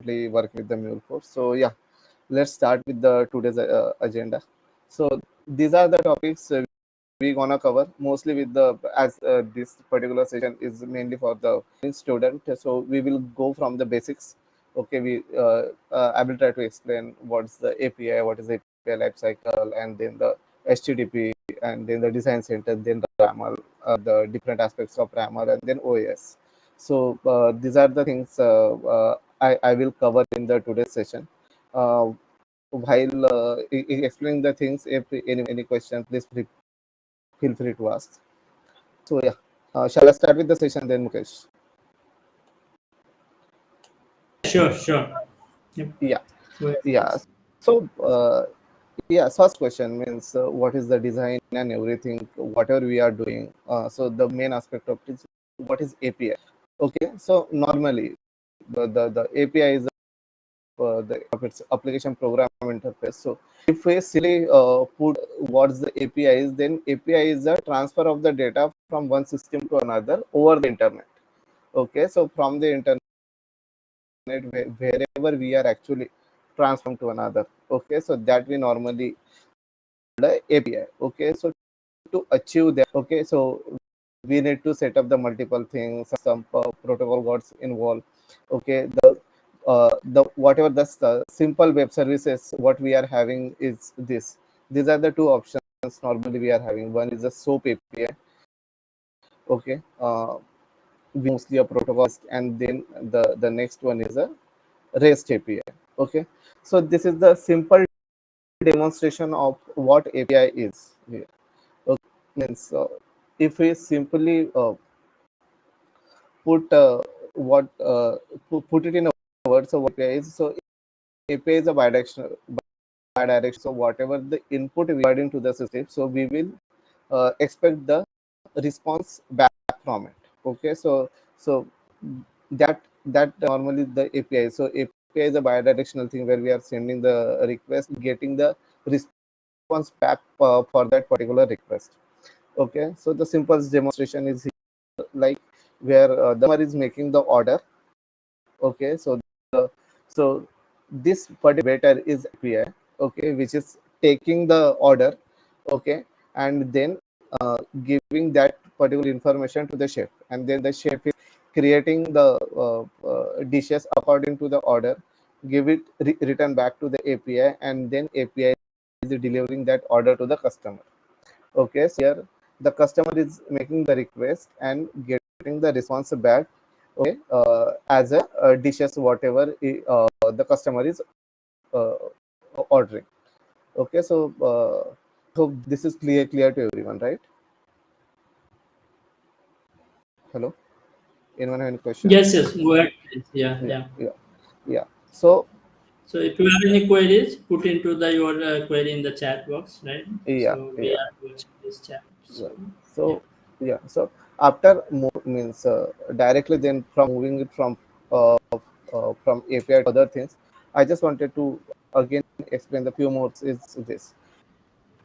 currently working with the MuleSoft. So yeah, let's start with the today's agenda. So these are the topics we gonna cover mostly with the as this particular session is mainly for the student. So we will go from the basics. Okay, I will try to explain what's the API, what is the API lifecycle, and then the HTTP, and then the design center, then the RAML, the different aspects of RAML, and then OAS. So these are the things I will cover in the today's session. While explaining the things, if any question, please feel free to ask. So yeah, shall I start with the session then, Mukesh? Sure. Yep. Yeah, Go ahead, yeah. please. So yeah, first question means what is the design and everything, whatever we are doing. So the main aspect of it is what is API. Okay, so normally the API is the its application program interface. So if we simply put what's the API is, then API is the transfer of the data from one system to another over the internet. Okay, so from the internet, wherever we are actually transformed to another. Okay, so that we normally the API. Okay, so to achieve that, okay, so we need to set up the multiple things, some protocol got involved. Okay, the whatever the simple web services what we are having is this. These are the two options normally we are having. One is a SOAP API. Okay, mostly a protocol, and then the next one is a REST API. Okay, so this is the simple demonstration of what API is here. Okay, means if we simply put what put it in a word, so what API is, so API is a bidirectional. So whatever the input we are into the system, so we will expect the response back from it. Okay, so that normally the API. So API is a bidirectional thing where we are sending the request, getting the response back for that particular request. Okay, so the simplest demonstration is here, like where the customer is making the order. Okay, so this particular waiter is API. Okay, which is taking the order. Okay, and then giving that particular information to the chef, and then the chef is creating the dishes according to the order, give it return back to the API, and then API is delivering that order to the customer. Okay, so here the customer is making the request and getting the response back. Okay, as a dishes whatever the customer is uh, ordering. Okay, so this is clear to everyone, right? Hello, anyone have any question? Yes. Go ahead, please. Yeah, Yeah, yeah. yeah, yeah. So So if you have any queries, put into the your query in the chat box, right? yeah, So we yeah, are watching this chat. yeah. So yeah. So after means directly then from moving it from API to other things, I just wanted to again explain the few more is this.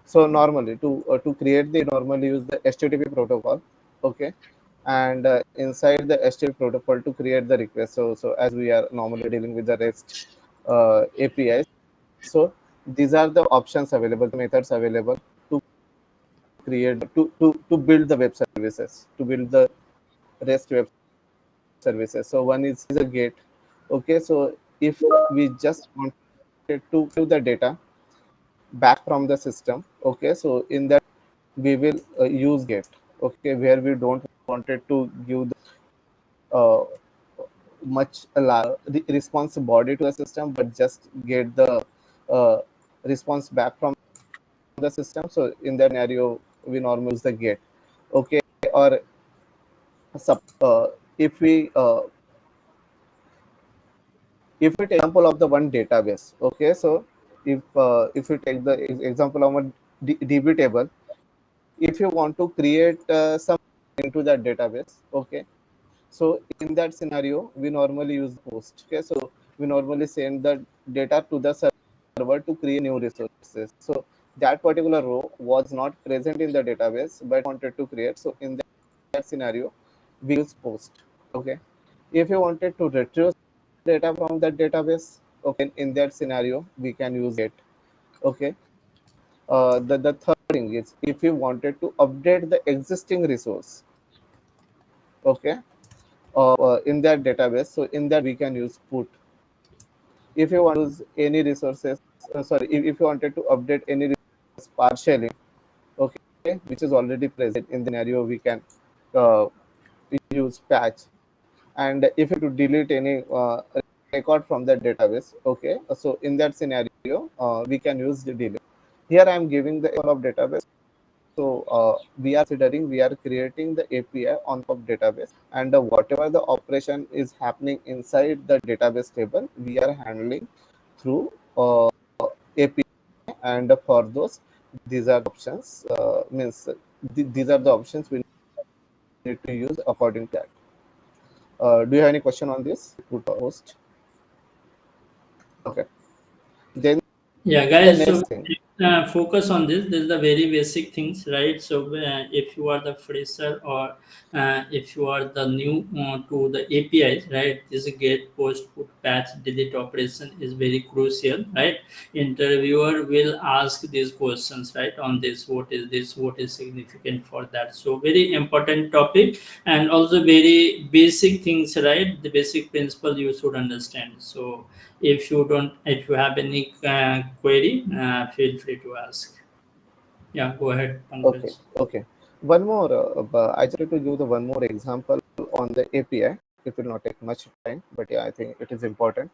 So normally to create, they normally use the HTTP protocol. Okay, and inside the HTTP protocol to create the request. So as we are normally dealing with the REST APIs, so these are the options available, the methods available to create to build the web services, to build the REST web services. So one is a gate. Okay, so if we just wanted to give the data back from the system, okay, so in that we will use get. Okay, where we don't wanted to give the uh, much response body to the system, but just get the uh, response back from the system. So in that scenario we normally use the get. Okay, or if we take example of the one database. Okay, so if you take the example of a DB table, if you want to create some into that database. Okay, so in that scenario we normally use post. Okay, so we normally send the data to the server to create new resources. So that particular row was not present in the database but wanted to create. So in that scenario we use post. Okay, if you wanted to retrieve data from that database. Okay, in that scenario, we can use it. Okay. The third thing is if you wanted to update the existing resource, okay, in that database, so in that we can use put. If you want to use any resources, sorry, if you wanted to update any resource partially, okay, which is already present in the scenario, we can uh, use patch. And if you to delete any record from that database, okay, so in that scenario, we can use the delete. Here I am giving the example of database. So we are creating the API on top of database, and whatever the operation is happening inside the database table, we are handling through API. And for those, these are the options. Means these are the options we need to use according to that. Do you have any question on this? Put host. Okay. Then Yeah, the guys. So next thing. focus on this. This is the very basic things, right? So if you are the fresher or if you are the new to the APIs, right? This get, post, put, patch, delete operation is very crucial, right? Interviewer will ask these questions, right? On this, what is this? What is significant for that? So very important topic, and also very basic things, right? The basic principle you should understand. So if you have any query, feel free to ask. Yeah, go ahead, Okay. Pankaj. Okay. One more. I just wanted to give the one more example on the API. It will not take much time, but yeah, I think it is important.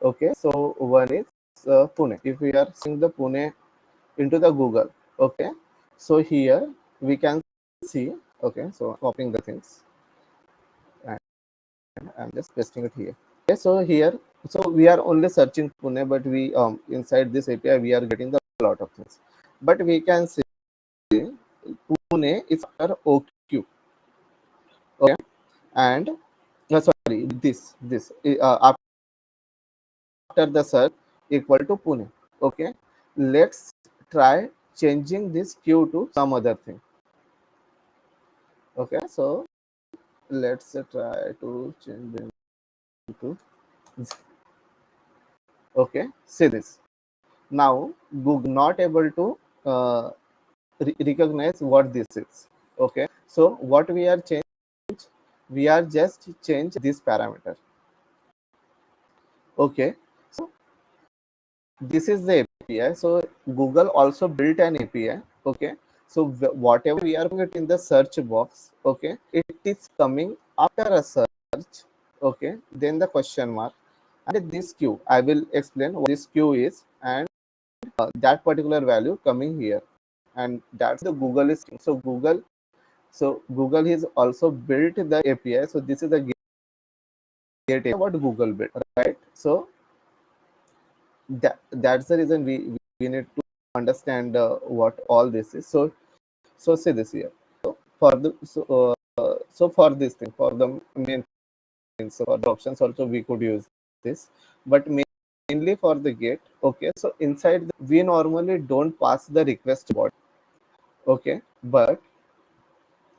Okay. So one is Pune. If we are seeing the Pune into the Google, okay. So here we can see. Okay. So copying the things and I'm just pasting it here. Okay. So here, so we are only searching Pune, but we inside this API we are getting the lot of things. But we can see Pune is after OQ. Okay, and sorry, this after the search equal to Pune. Okay, let's try changing this Q to some other thing. Okay, so let's try to change them to okay. See this now. Google not able to uh, recognize what this is. Okay, so what we are change, we are just change this parameter. Okay, so this is the API. So Google also built an API. Okay, so whatever we are putting in the search box, okay, it is coming after a search. Okay, then the question mark and this queue. I will explain what this queue is, and that particular value coming here, and that's the Google is. So Google has also built the API. So this is the gate API what Google built, right? So that's the reason we need to understand what all this is. So see this here. So for the so for this thing, for the main things, so for the options also we could use this, but mainly for the gate. Okay, so inside we normally don't pass the request bot. Okay, but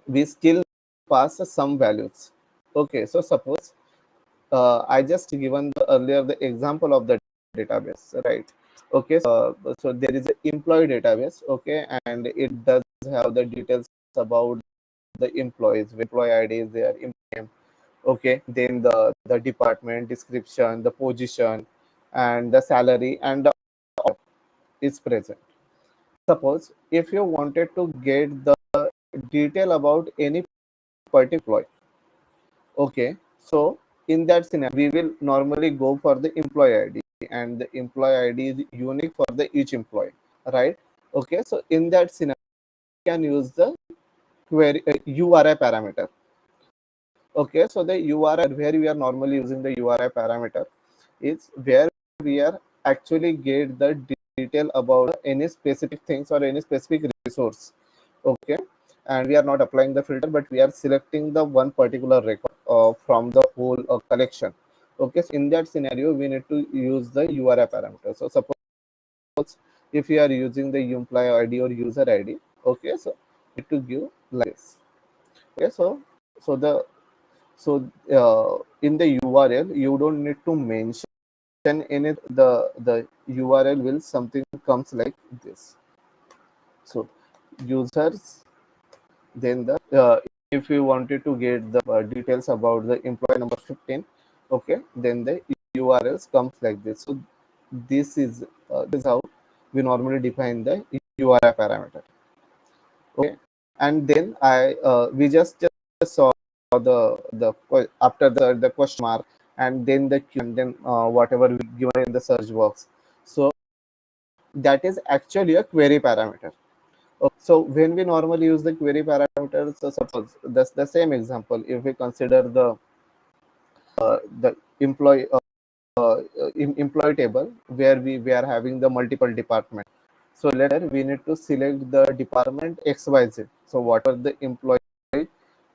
we still pass some values. Okay, so suppose I just given the earlier the example of the database, right? Okay, so there is an employee database, okay, and it does have the details about the employees, employee IDs, their name, okay, then the department description, the position, and the salary, and the is present. Suppose if you wanted to get the detail about any particular, okay, so in that scenario, we will normally go for the employee ID, and the employee ID is unique for the each employee, right? Okay, so in that scenario, we can use the query URI parameter. Okay, so the URI where we are normally using the URI parameter is where we are actually get the detail about any specific things or any specific resource. Okay, and we are not applying the filter, but we are selecting the one particular record from the whole collection. Okay, so in that scenario we need to use the URI parameter. So suppose if you are using the employee ID or user ID, okay, so need to give like this. Okay, so the So in the URL you don't need to mention anything. The URL will something comes like this. So users, then the if you wanted to get the details about the employee number 15, okay, then the URLs comes like this. So this is how we normally define the URL parameter. Okay, and then we just saw after the question mark, and then the q, and then whatever we given in the search box. So that is actually a query parameter. Okay, so when we normally use the query parameters, so suppose that's the same example. If we consider the employee employee table where we are having the multiple department. So later we need to select the department XYZ. So whatever the employee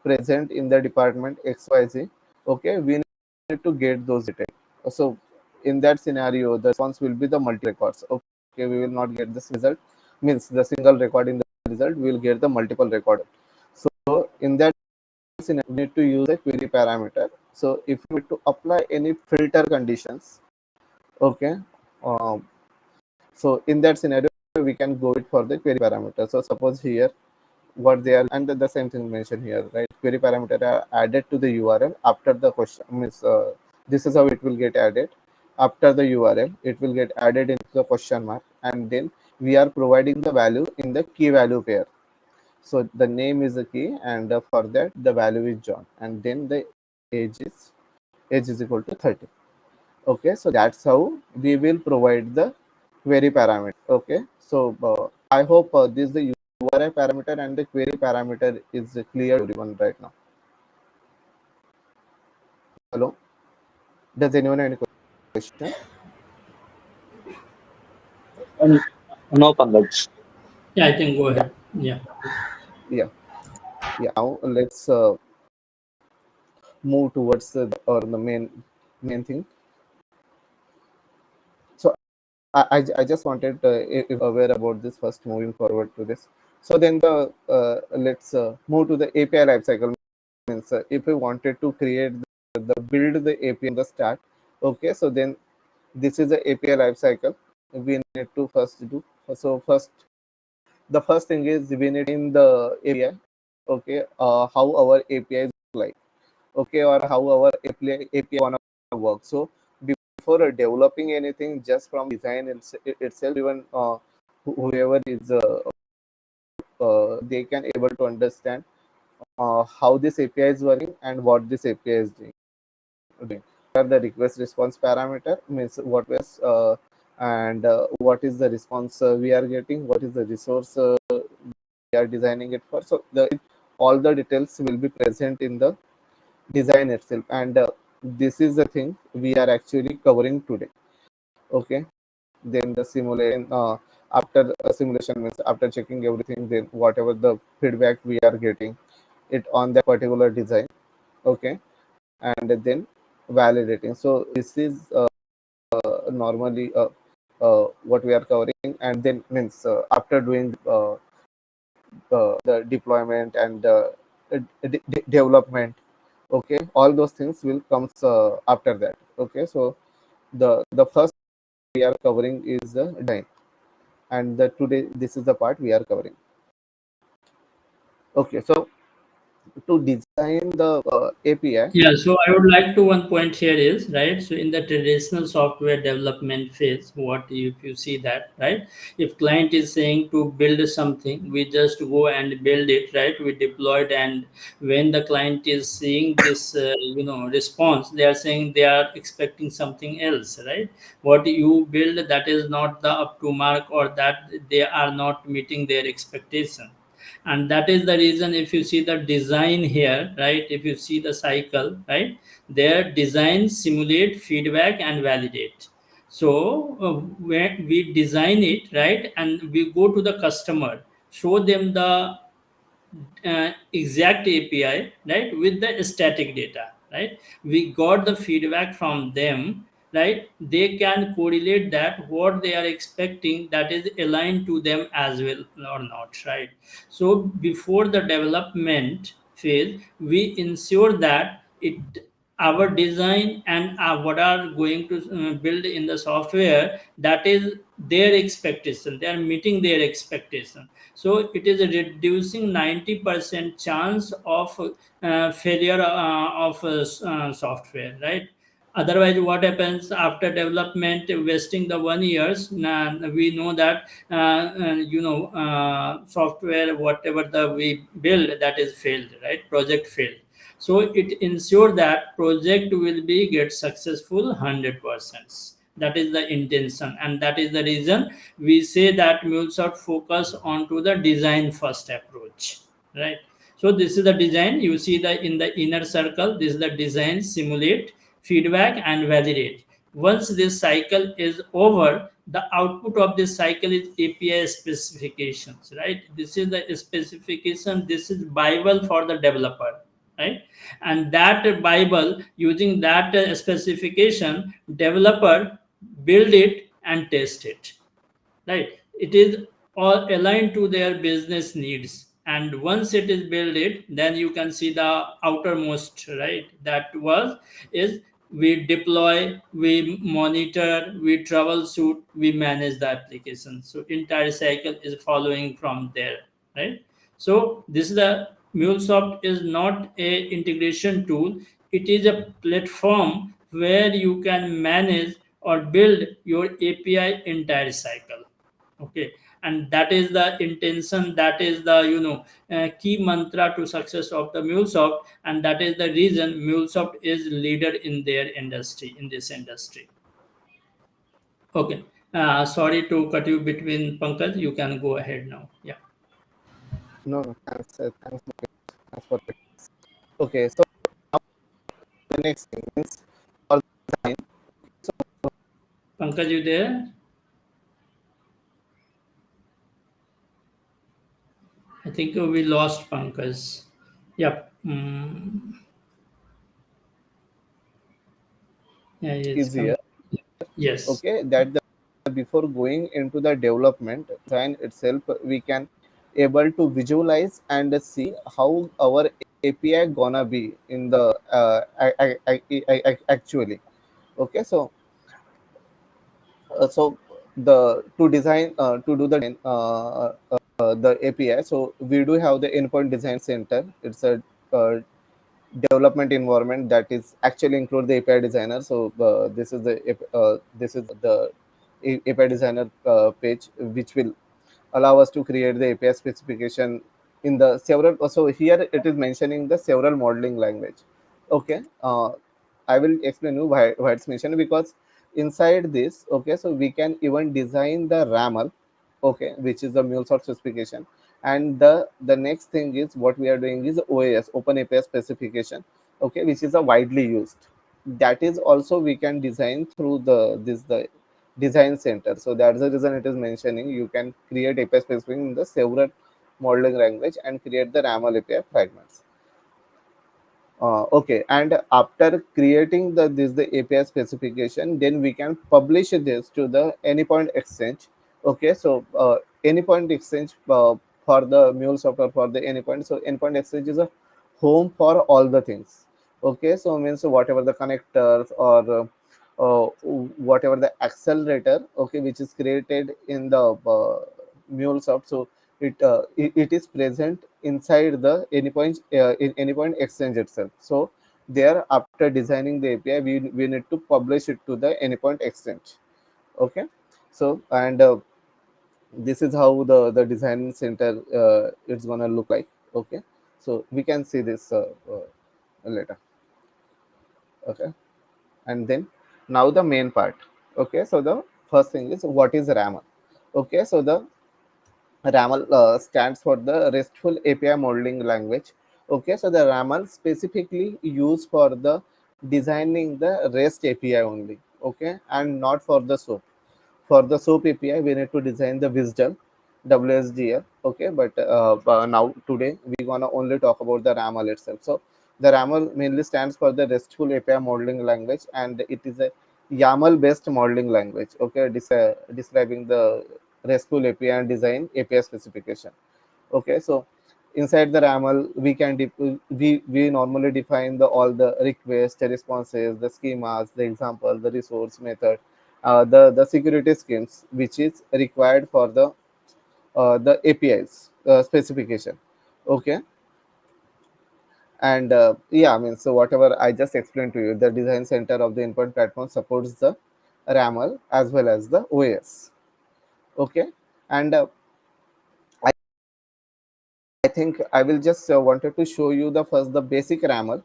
present in the department XYZ, okay, we need to get those details. So in that scenario, the response will be the multi records. Okay, we will not get this result. Means the single record in the result, we will get the multiple record. So in that scenario, we need to use a query parameter. So if we need to apply any filter conditions, okay, um, so in that scenario, we can go it for the query parameter. So suppose here what they are, and the same thing mentioned here, right? Query parameter are added to the URL after the question. Means this is how it will get added after the URL. It will get added into the question mark, and then we are providing the value in the key value pair. So the name is the key, and for that the value is John, and then the age is equal to 30. Okay, so that's how we will provide the query parameter. Okay, so I hope this the URI parameter and the query parameter is clear to everyone right now. Hello, does anyone have any question? And no, Pankaj. Yeah, I think go ahead. Yeah. Yeah, yeah. Now let's move towards or the main thing. So I just wanted if aware about this first, moving forward to this. So then let's move to the API lifecycle. Means if we wanted to create the build the API in the start, okay, so then this is the API lifecycle we need to first do. So the first thing is we need in the API, okay, how our API is like, okay, or how our API wanna work. So before developing anything, just from design itself, even whoever is they can able to understand how this API is working and what this API is doing. What are the request response parameter, means what was and what is the response we are getting, what is the resource we are designing it for. So all the details will be present in the design itself, and this is the thing we are actually covering today. Okay, then the simulation, after simulation means after checking everything, then whatever the feedback we are getting it on that particular design, okay, and then validating. So this is normally what we are covering, and then means after doing the deployment and development, okay, all those things will comes after that. Okay, so the first we are covering is the design, and today this is the part we are covering. Okay, so to design the API. Yeah, so I would like to one point here is right. So in the traditional software development phase, what if you see that right? If client is saying to build something, we just go and build it, right? We deploy it, and when the client is seeing this, response, they are saying they are expecting something else, right? What you build, that is not the up to mark, or that they are not meeting their expectation. And that is the reason, if you see the design here, right, if you see the cycle, right, their design simulate feedback and validate. So when we design it, right, and we go to the customer, show them the exact API, right, with the static data, right? We got the feedback from them, right? They can correlate that what they are expecting, that is aligned to them as well or not, right? So before the development phase, we ensure that it our design and what are going to build in the software, that is their expectation, they are meeting their expectation. So it is reducing 90% chance of failure of software, right? Otherwise what happens after development wasting the 1 years, we know that software whatever the we build, that is failed, right? Project failed. So it ensure that project will be get successful 100%. That is the intention, and that is the reason we say that MuleSoft focus on to the design first approach, right? So this is the design. You see the in the inner circle, this is the design, simulate, feedback, and validate. Once this cycle is over, the output of this cycle is API specifications, right? This is the specification. This is Bible for the developer, right? And that Bible, using that specification, developer build it and test it, right? It is all aligned to their business needs, and once it is built it, then you can see the outermost, right? That was is we deploy, we monitor, we troubleshoot, we manage the application. So entire cycle is following from there, right? So this is the MuleSoft is not a integration tool, it is a platform where you can manage or build your API entire cycle. Okay, and that is the intention, that is the key mantra to success of the MuleSoft, and that is the reason MuleSoft is leader in their industry, in this industry. Okay, sorry to cut you between, Pankaj, you can go ahead now. Yeah. No, no, thanks for it. Okay, so the next thing is for design. So Pankaj, you there? I think we lost Pankaj. Yep. Yeah, it's easier. come. Yes. Okay, that before going into the development design itself, we can able to visualize and see how our API gonna be in the actually. Okay, so the to design to do the the API. So we do have the endpoint design center. It's a uh, development environment that is actually include the API designer. So this is the API designer page, which will allow us to create the API specification in the several. So here it is mentioning the several modeling language. Okay, I will explain you why it's mentioned, because inside this, okay, so we can even design the RAML, okay, which is the MuleSoft specification, and the next thing is what we are doing is OAS, Open API specification, okay, which is a widely used. That is also we can design through the design center. So that's the reason it is mentioning you can create API specification in the several modeling language and create the RAML API fragments. Okay, and after creating the API specification, then we can publish this to the Anypoint Exchange. Okay, so Anypoint Exchange for the MuleSoft or for the Anypoint. So Anypoint Exchange is a home for all the things. Okay, so means whatever the connectors or whatever the accelerator, okay, which is created in the MuleSoft. So it is present inside the Anypoint in Anypoint Exchange itself. So there, after designing the API, we need to publish it to the Anypoint Exchange. Okay, so and this is how the design center it's gonna look like. Okay, so we can see this later. Okay, and then now the main part. Okay, so the first thing is what is RAML. Okay, so the RAML stands for the RESTful API Modeling Language. Okay, so the RAML specifically used for the designing the REST API only. Okay, and not for the SOAP. For the SOAP API, we need to design the Wisdom, WSDL. Okay, but now today we gonna only talk about the RAML itself. So the RAML mainly stands for the RESTful API Modeling Language, and it is a YAML-based modeling language. Okay, describing the RESTful API and design API specification. Okay, so inside the RAML, we normally define the all the requests, the responses, the schemas, the example, the resource method, the security schemes which is required for the APIs specification. Okay, and yeah, I mean, so whatever I just explained to you, the design center of the endpoint platform supports the RAML as well as the OS. Okay, and I think I will just wanted to show you the first the basic RAML.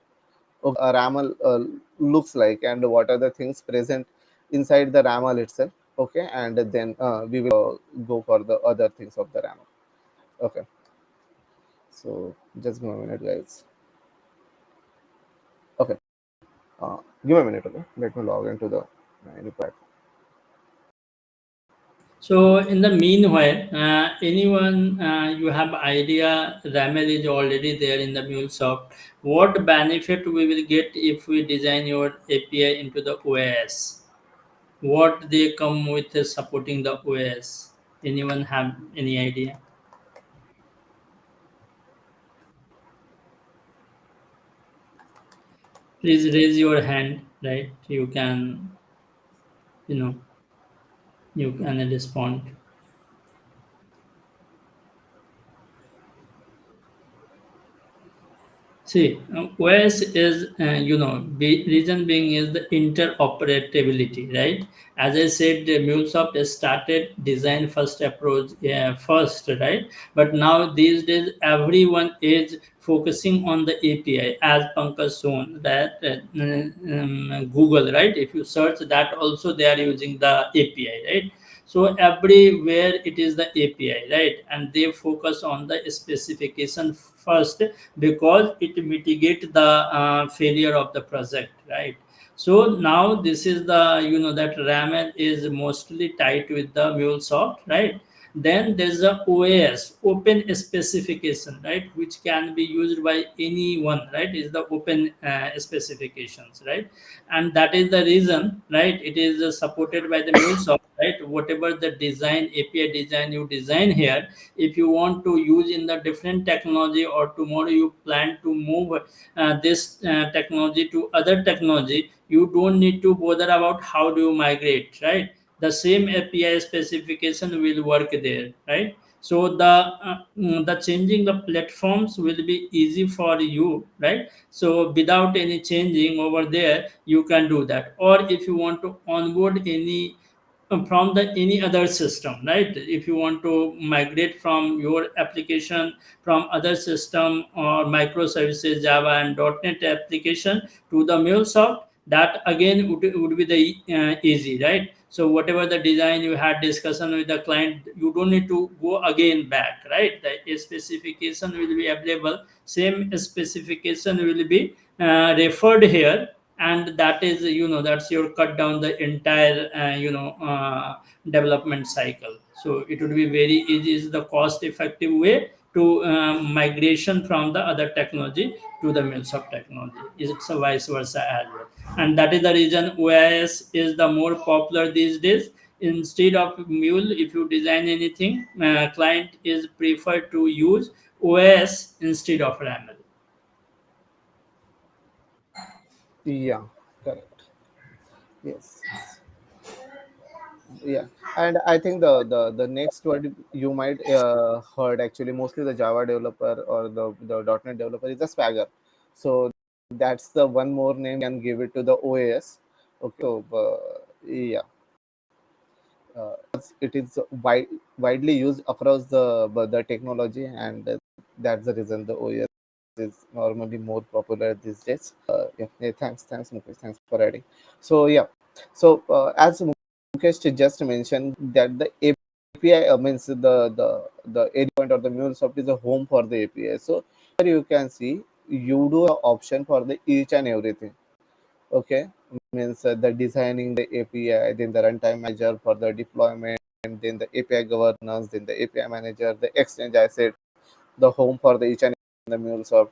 Okay, a RAML looks like and what are the things present inside the RAML itself. Okay, and then we will go for the other things of the RAML. Okay, so just give me a minute, guys. Okay, give me a minute. Okay, let me log into the new platform. So in the meanwhile, anyone you have idea RAML is already there in the MuleSoft. What benefit we will get if we design your API into the OS? What they come with is supporting the OS? Anyone have any idea? Please raise your hand. Right, you know you can respond. See, OS is, reason being is the interoperability, right? As I said, the MuleSoft has started design first approach first, right? But now these days, everyone is focusing on the API, as Pankaj shown that Google, right? If you search that, also they are using the API, right? So everywhere it is the API, right? And they focus on the specification first because it mitigate the failure of the project, right? So now this is the, that RAML is mostly tied with the MuleSoft, right? Then there's the OAS, open specification, right, which can be used by anyone, right? Is the open specifications, right? And that is the reason, right? It is supported by the MuleSoft, right? Whatever the design, API design you design here, if you want to use in the different technology or tomorrow you plan to move this technology to other technology, you don't need to bother about how do you migrate, right? The same API specification will work there, right? So the changing the platforms will be easy for you, right? So without any changing over there, you can do that. Or if you want to onboard any from the any other system, right? If you want to migrate from your application from other system or microservices Java and .NET application to the MuleSoft, that again would be the easy, right? So whatever the design you had discussion with the client, you don't need to go again back, right? The specification will be available, same specification will be referred here, and that is, that's your cut down the entire development cycle. So it would be very easy, is the cost effective way to migration from the other technology to the MuleSoft technology. Is it's a vice versa as well, and that is the reason OIS is the more popular these days. Instead of Mule, if you design anything, client is preferred to use OS instead of RAML. Yeah, correct. Yes, yes. Yeah, and I think the next word you might heard actually mostly the Java developer or the .NET developer is the Swagger. So that's the one more name can give it to the OAS. Okay, so yeah, it is widely used across the technology, and that's the reason the OAS is normally more popular these days. Yeah, yeah, thanks, Mukesh. Thanks for adding. So yeah, so as Mukesh just mentioned that the API means the area point or the MuleSoft is a home for the API. So here you can see you do an option for the each and everything. Okay, means the designing the API, then the runtime manager for the deployment, then the API governance, then the API manager, the exchange. I said the home for the each and the MuleSoft.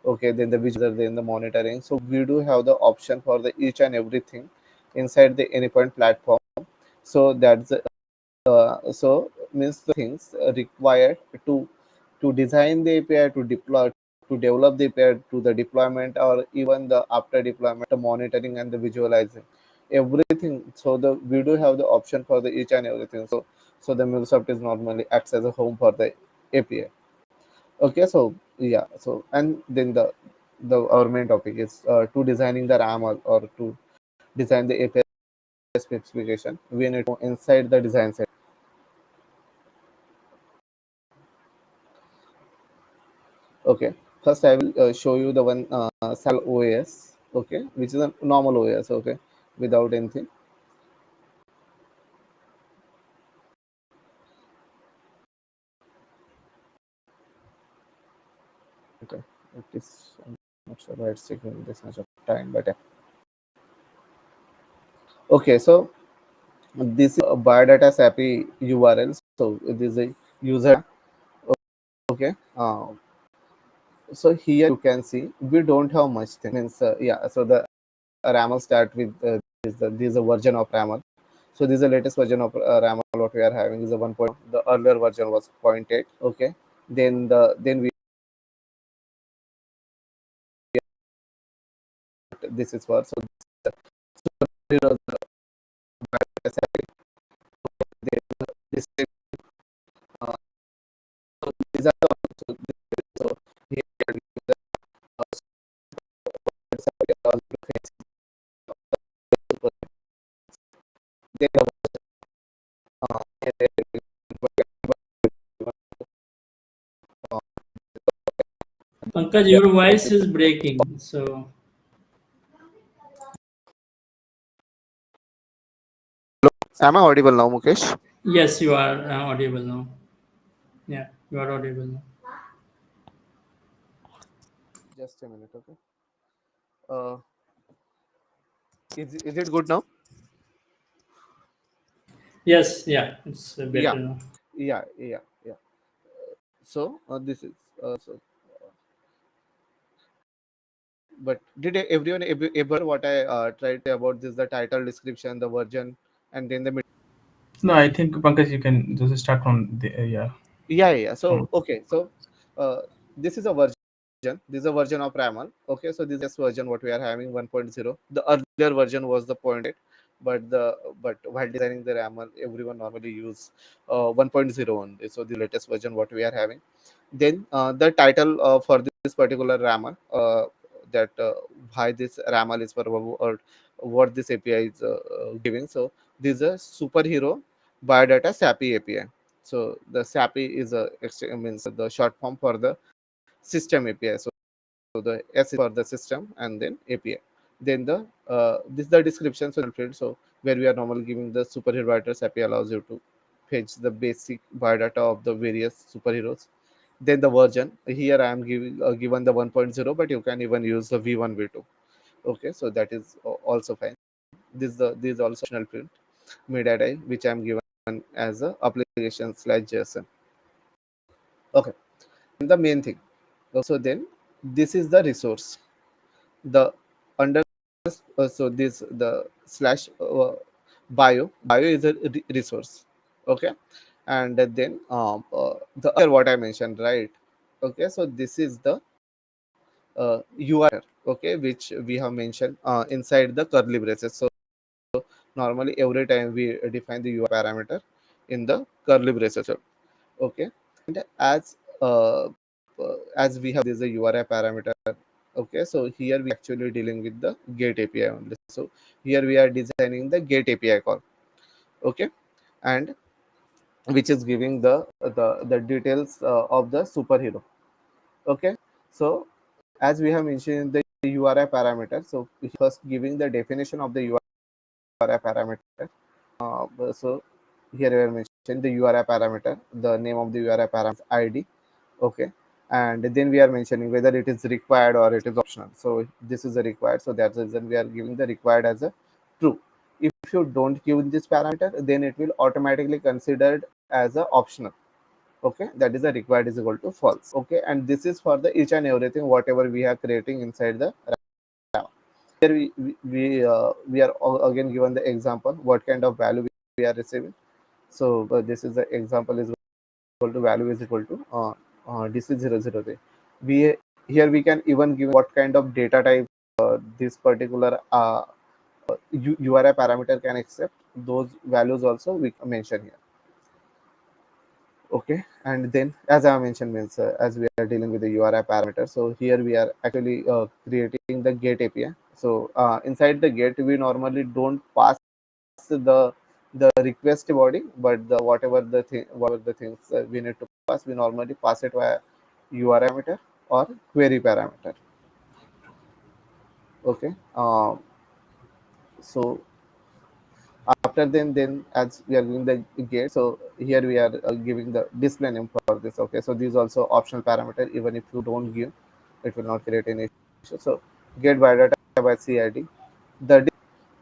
Okay, then the visual, then the monitoring. So we do have the option for the each and everything inside the anypoint platform. So that's so means the things required to to design the API, to deploy, to develop the API, to the deployment, or even the after deployment, the monitoring and the visualizing, everything. So the we do have the option for the each and everything. So the MuleSoft is normally acts as a home for the API. Okay, so yeah, so and then the our main topic is to designing the RAM, or to design the API specification. We need to inside the design set. Okay, first I will show you the one sample OAS. Okay, which is a normal OAS. Okay, without anything. Okay, it is. I'm not sure why it's taking this much of time, but okay. So this is a biodata SAPI URL. So it is a user. Okay. So here you can see we don't have much thing. Means yeah. So the RAML start with this is a version of RAML. So this is the latest version of RAML. What we are having is a 1. The earlier version was 0.8. Okay. Then we this is for so this this uh, so these are the so here the they have Pankaj, your voice is breaking. So am I audible now, Mukesh? yes, you are audible now. Yeah, you are audible now. Just a minute, okay. Uh, is it good now? Yes, yeah, it's Yeah, better now. yeah. So this is so. But did everyone ever what I tried to about this the title, description, the version, and then the No, I think Pankaj, you can just start from the yeah. yeah. From So okay, so uh, this is a version. This is a version of RAML. Okay, so this is version what we are having 1.0. The earlier version was the 0.8, but while designing the RAML, everyone normally use 1.0 only. So the latest version what we are having. Then the title for this particular RAML, that why this RAML is for, or what this API is giving. So this is a superhero biodata SAPI API. So the SAPI is means the short form for the system API. So the S is for the system and then API. Then the this is the description so field. So where we are normally giving the superhero writers API allows you to fetch the basic biodata of the various superheroes. Then the version here I am giving given the 1.0, but you can even use the V1 V2. Okay, so that is also fine. This is also optional field metadata which I am given as a application slash JSON. Okay, and the main thing. So then this is the resource. The under so this the slash bio is a resource. Okay, and then the other what I mentioned, right? Okay, so this is the URL. Okay, which we have mentioned inside the curly braces. So normally every time we define the URL parameter in the curly braces. Okay, and as we have this a URI parameter. Okay, so here we actually dealing with the gate API only. So here we are designing the gate API call. Okay, and which is giving the details of the superhero. Okay, so as we have mentioned the URI parameter, so first giving the definition of the URI parameter. So here we are mentioning the URI parameter, the name of the URI parameter ID. Okay, and then we are mentioning whether it is required or it is optional. So this is a required, so that's the reason we are giving the required as a true. If you don't give this parameter, then it will automatically considered as a optional. Okay, that is a required is equal to false. Okay, and this is for the each and everything whatever we are creating inside the RAM. Here we are again given the example what kind of value we are receiving. So this is the example is equal to value is equal to this is 003. We here we can even give what kind of data type this particular URI parameter can accept. Those values also we mention here. Okay, and then as I mentioned, means as we are dealing with the URI parameter, so here we are actually creating the gate API. So inside the gate, we normally don't pass the request body, but the whatever the things we need to pass, we normally pass it via URI parameter or query parameter. Okay, so after then as we are giving the gate, so here we are giving the display name for this. Okay, so these also optional parameter. Even if you don't give, it will not create any issue. So get by data by CID.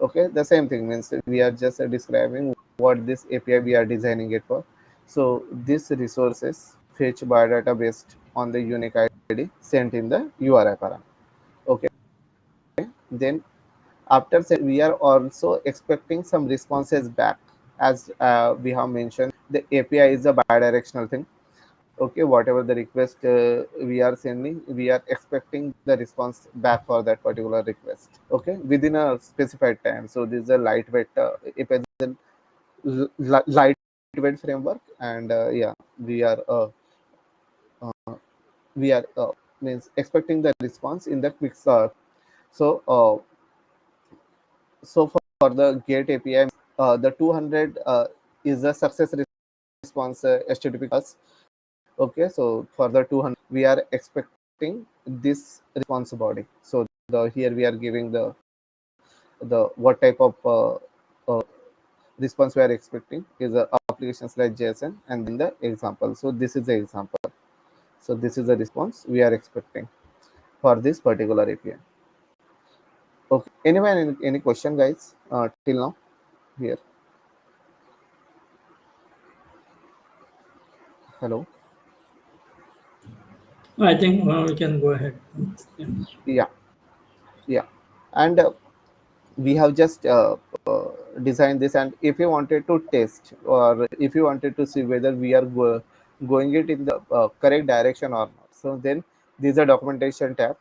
Okay, the same thing, means we are just describing what this API we are designing it for. So this resources fetch biodata based on the unique ID sent in the URI parameter. Okay, then after we are also expecting some responses back. As we have mentioned, the API is a bidirectional thing. Okay, whatever the request we are sending, we are expecting the response back for that particular request. Okay, within a specified time. So this is a lightweight API, lightweight framework, and yeah, we are uh, we are means expecting the response in the quick start. So for the gate API, the 200 is the success response HTTP calls. Okay, so for the 200, we are expecting this response body. So the here we are giving the what type of uh, response we are expecting is applications like JSON, and then the example. So this is the example. So this is the response we are expecting for this particular API. Okay. Anyone, any question, guys? Till now here. Hello. I think we can go ahead. Yeah. Yeah. Yeah. And we have just designed this, and if you wanted to test, or if you wanted to see whether we are going it in the correct direction or not, so then this is a documentation tab.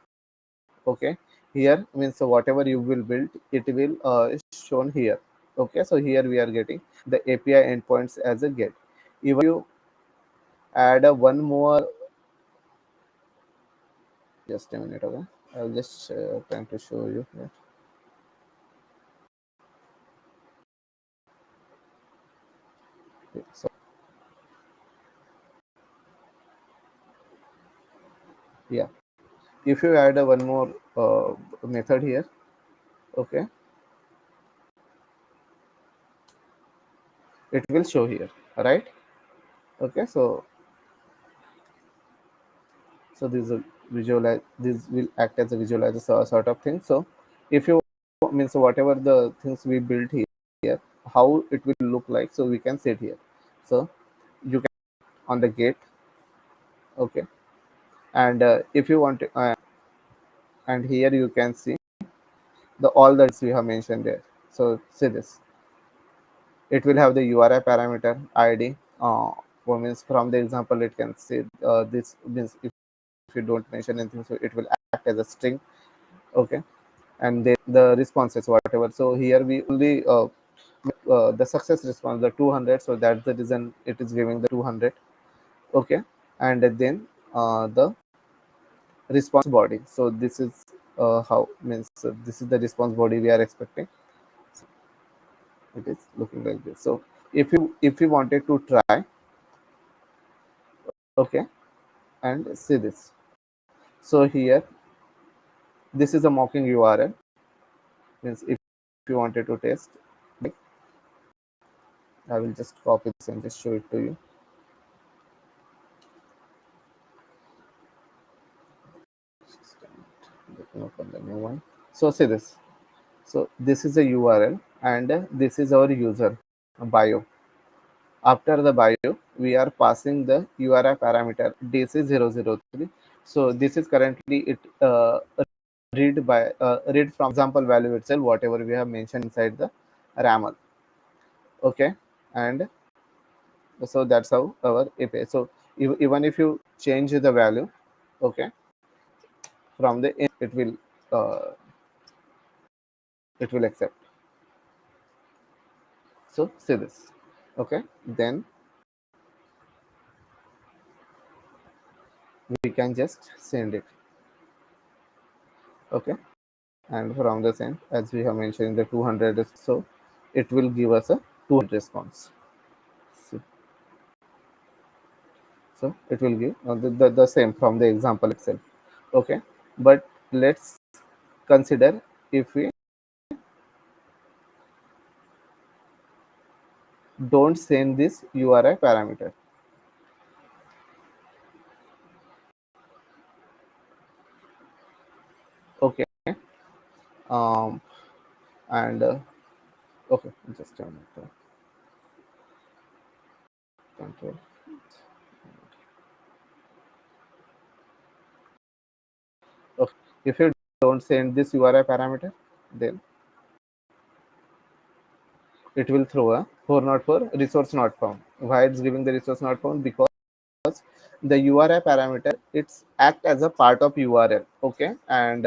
Okay, here means whatever you will build, it will shown here. Okay, so here we are getting the API endpoints as a get. Even you add a one more, just a minute. Okay, I'll just trying to show you here. So yeah, if you add a one more method here, okay, it will show here, right? Okay, so this is a visualize, this will act as a visualizer sort of thing. So if you means whatever the things we built here, how it will look like, so we can see it here. So you can on the gate. Okay, and if you want to, and here you can see the all that we have mentioned there. So see this, it will have the URI parameter ID. What means from the example, it can say this means if you don't mention anything, so it will act as a string. Okay, and then the responses whatever. So here we only the success response, the 200. So that's the reason it is giving the 200. Okay, and then the response body. So this is how means this is the response body we are expecting. It is looking like this. So if you wanted to try, okay, and see this. So here this is a mocking URL. Means if you wanted to test, I will just copy this and just show it to you. Let me open the new one. So see this. So this is a URL, and this is our user bio. After the bio, we are passing the URI parameter DC003. So this is currently it read from example value itself, whatever we have mentioned inside the RAML. Okay, and so that's how our API. So even if you change the value, okay, from the in, it will accept. So see this, okay, then we can just send it, okay, and from the send, as we have mentioned in the 200, so it will give us a 200 response. So it will give the same from the example itself, okay. But let's consider if we don't send this URI parameter, okay, um and okay, just a minute, control. Okay, if you don't send this URI parameter, then it will throw a 404 resource not found. Why it's giving the resource not found? Because the URI parameter, it's act as a part of URL, okay, and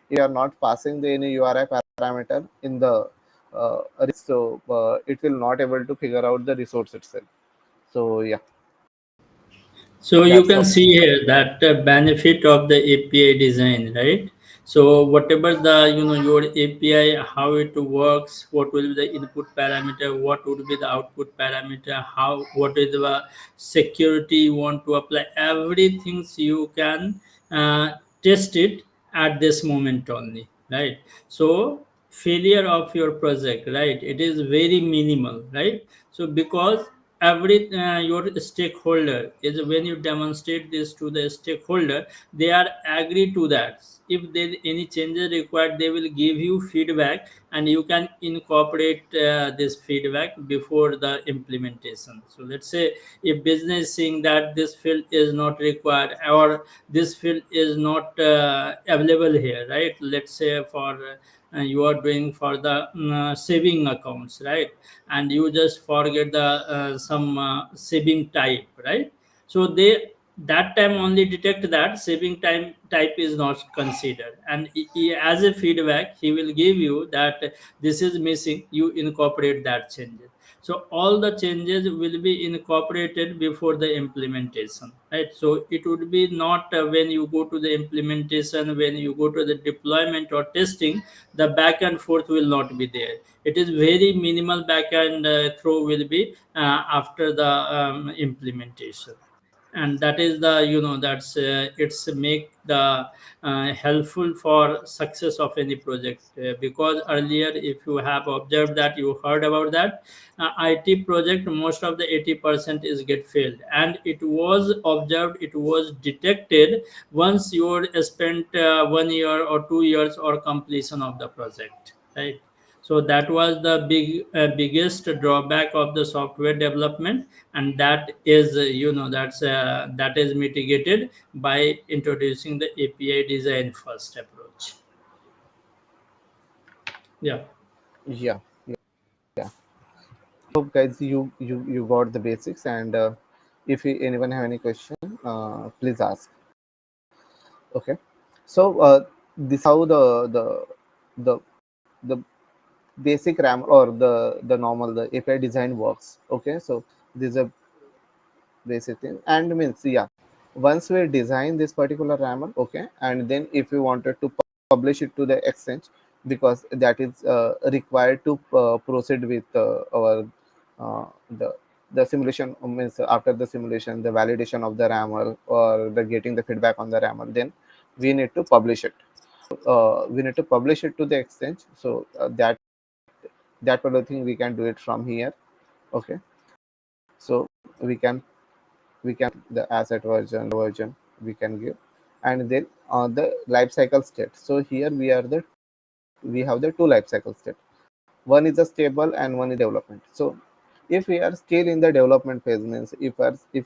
you are not passing the any URI parameter in the so it will not able to figure out the resource itself. So yeah, So you that's can how. see here that the benefit of the API design, right? So whatever the your API, how it works, what will be the input parameter, what would be the output parameter, how what is the security you want to apply, everything you can test it at this moment only, right? So failure of your project, right? It is very minimal, right? So because every your stakeholder is when you demonstrate this to the stakeholder, they are agree to that. If there any changes required, they will give you feedback, and you can incorporate this feedback before the implementation. So let's say if business seeing that this field is not required, or this field is not available here, right? Let's say for you are doing for the saving accounts, right? And you just forget the some saving type, right? So they that time only detect that saving time type is not considered, and as a feedback he will give you that this is missing, you incorporate that changes. So all the changes will be incorporated before the implementation, right? So it would be not when you go to the implementation, when you go to the deployment or testing, the back and forth will not be there. It is very minimal back and throw will be after the implementation. And that is the that's it's make the helpful for success of any project, because earlier if you have observed that you heard about that IT project, most of the 80% is get failed, and it was observed, it was detected once you spent 1 year or 2 years or completion of the project, right? So that was the biggest drawback of the software development, and that is that is mitigated by introducing the API design first approach. Yeah. Yeah, yeah. Hope guys you got the basics, and if anyone have any question, please ask. Okay, so this how the the basic RAM or the normal the API design works. Okay, so this is a basic thing, and means yeah, once we design this particular RAM, okay, and then if we wanted to publish it to the exchange, because that is required to proceed with our uh, the the simulation, means after the simulation, the validation of the RAM or the getting the feedback on the RAM, then we need to publish it. We need to publish it to the exchange. So that particular thing we can do it from here, okay. So we can the asset version we can give, and then the life cycle state. So here we have the two life cycle state. One is a stable and one is development. So if we are still in the development phase, means if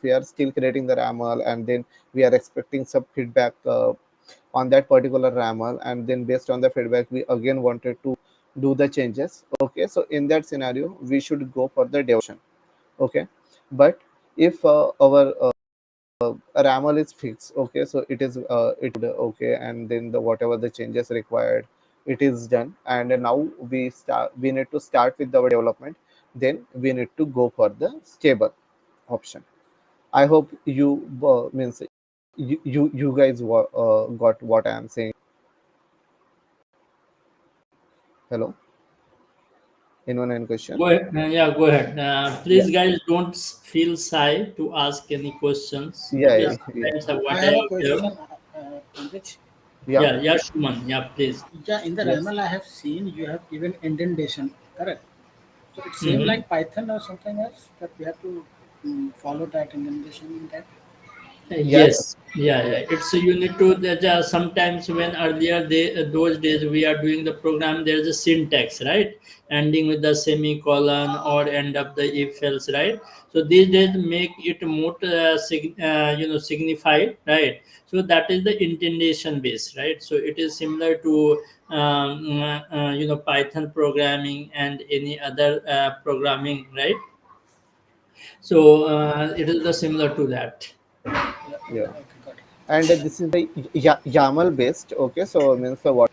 we are still creating the RAML, and then we are expecting some feedback on that particular RAML, and then based on the feedback we again wanted to do the changes, okay. So in that scenario we should go for the development, okay. But if our RAML is fixed. Okay, so it is okay, and then the whatever the changes required, it is done. And now we need to start with our development. Then we need to go for the stable option. I hope you means you guys got what I am saying. Hello, anyone any question? Go ahead. Yeah, go ahead. Yeah, Please, guys, don't feel shy to ask any questions. yeah, Okay, yeah, yeah. sometimes I what have a I observe. question, Pankaj. Yeah. Yeah, yeah, Shuman. Yeah, please. Yeah, in the Yes. RAML, I have seen you have given indentation, correct? So it's same Mm-hmm. like Python or something else that we have to follow that indentation in that. Yes. Yes, yeah, yeah. It's you need to sometimes when earlier those days we are doing the program, there's a syntax, right? Ending with the semicolon or end up the if else, right? So these days make it more signified, right? So that is the indentation base, right? So it is similar to Python programming and any other programming, right? So it is the similar to that. Yeah, Yeah. okay, got it. And this is the YAML based. Okay, so means what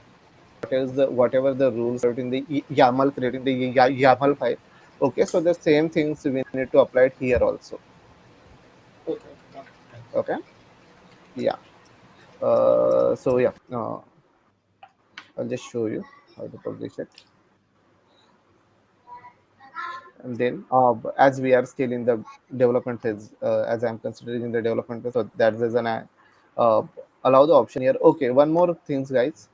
is the whatever the rules are in the YAML, creating the YAML file. Okay, so the same things we need to apply it here also. Okay, okay, got it. Thanks. Okay, yeah. So yeah, I'll just show you how to publish it. And then as we are still in the development phase, as I'm considering in the development phase, so that is an uh, allow the option here. Okay, one more things, guys.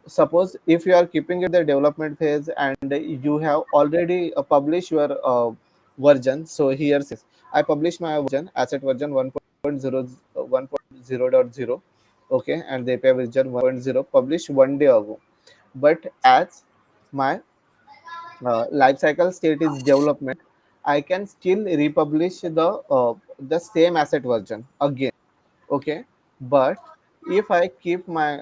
Suppose if you are keeping it the development phase and you have already published your version. So here says I published my version, asset version 1.0, 1.0.0. Okay, and the API version 1.0 published one day ago. But as my lifecycle state is development, I can still republish the same asset version again. Okay, but if I keep my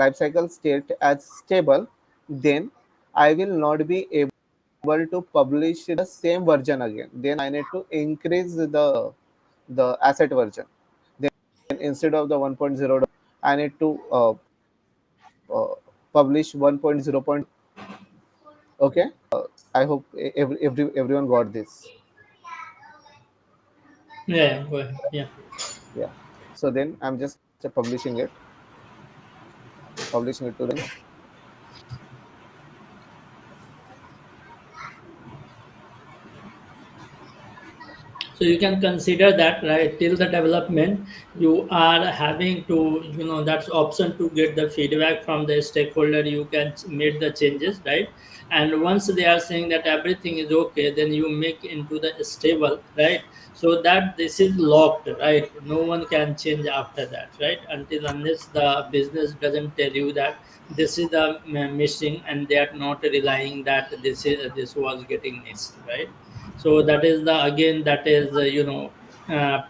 lifecycle state as stable, then I will not be able to publish the same version again. Then I need to increase the asset version. Then instead of the 1.0, I need to publish 1.0. Okay, I hope everyone got this. Yeah, yeah, go ahead. Yeah. Yeah, so then I'm just publishing it to them. So you can consider that, right, till the development you are having to, that's option to get the feedback from the stakeholder. You can make the changes, right? And once they are saying that everything is okay, then you make into the stable, right? So that this is locked, right? No one can change after that, right? Until unless the business doesn't tell you that this is the missing, and they are not relying that this was getting missed, right? So that is the again, that is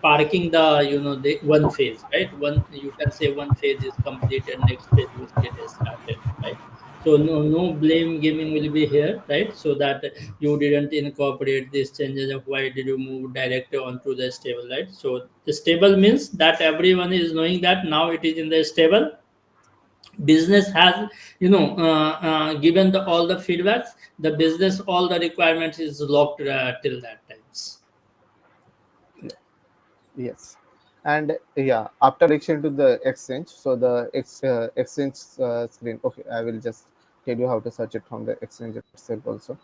parking the, the one phase, right? One, you can say one phase is completed, next phase will get started, right? So no blame gaming will be here, right? So that you didn't incorporate these changes, of why did you move directly onto the stable, right? So the stable means that everyone is knowing that now it is in the stable. Business has given the all the feedbacks. The business, all the requirements is locked till that times. Yes, and yeah, after connection to the exchange, so the exchange screen. Okay, I will just tell you how to search it from the exchange itself also.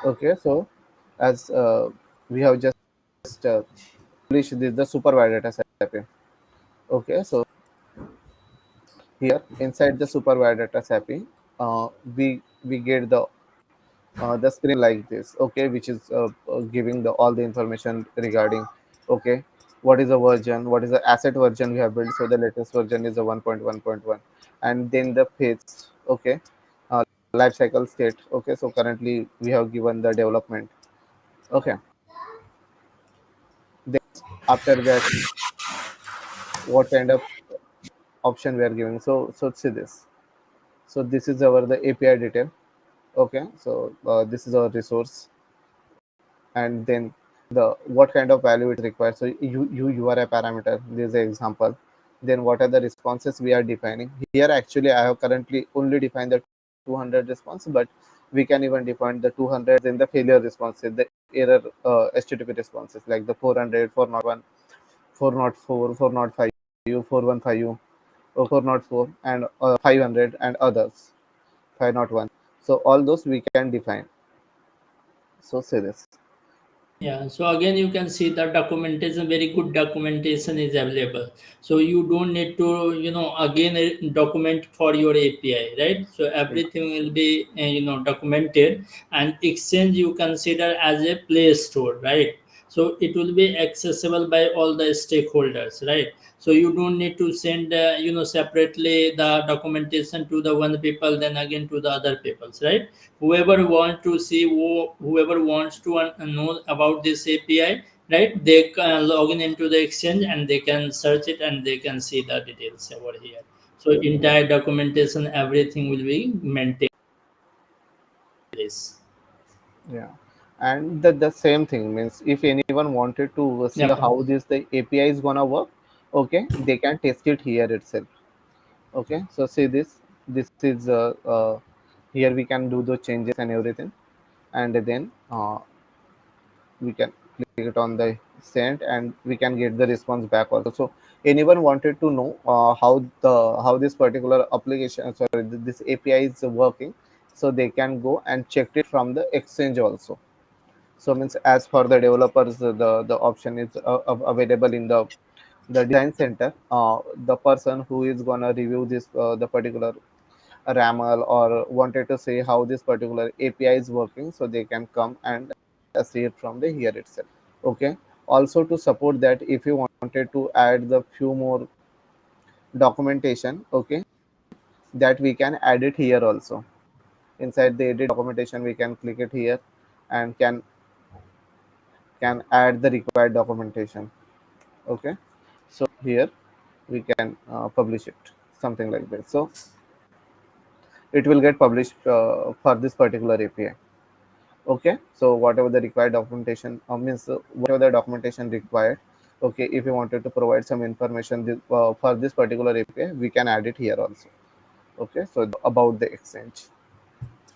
Okay, so as we have just published the supervisor data set. Okay, so here inside the supervisor data set, we get the screen like this. Okay, which is giving the all the information regarding, okay, what is the version, what is the asset version we have built. So the latest version is the 1.1.1, and then the phase. Okay, uh, life cycle state. Okay, so currently we have given the development. Okay, then after that, what kind of option we are giving. So see this. So this is our the API detail. Okay, so this is our resource, and then the what kind of value it requires. So you are a parameter. This is an example. Then what are the responses we are defining here? Actually, I have currently only defined the 200 response, but we can even define the 200 in the failure responses, the error HTTP responses, like the 400, 401, 404, 405, 415, 404, and 500 and others, 501. So all those we can define. So say this. Yeah, so again, you can see the documentation, very good documentation is available. So you don't need to, again document for your API, right? So everything will be, documented, and Exchange you consider as a play store, right? So it will be accessible by all the stakeholders, right? So you don't need to send, separately the documentation to the one people, then again to the other peoples, right? Whoever wants to see, whoever wants to know about this API, right, they can log into the exchange and they can search it and they can see the details over here. So Yeah. entire documentation, everything will be maintained this. Yeah, and the same thing means if anyone wanted to see Yeah. how this the API is gonna work, okay, they can test it here itself. Okay, so see this. This is here we can do the changes and everything, and then we can click it on the send, and we can get the response back also. So anyone wanted to know how this particular application, sorry, this API is working, so they can go and check it from the exchange also. So means as for the developers, the option is available in the design center. The person who is gonna review this the particular RAML or wanted to say how this particular API is working, so they can come and see it from the here itself. Okay. Also to support that, if you wanted to add the few more documentation, okay, that we can add it here also. Inside the edit documentation, we can click it here and can add the required documentation. Okay, so here we can publish it, something like this. So it will get published for this particular API. Okay, so whatever the required documentation means whatever the documentation required, okay, if you wanted to provide some information for this particular API, we can add it here also. Okay, so about the exchange,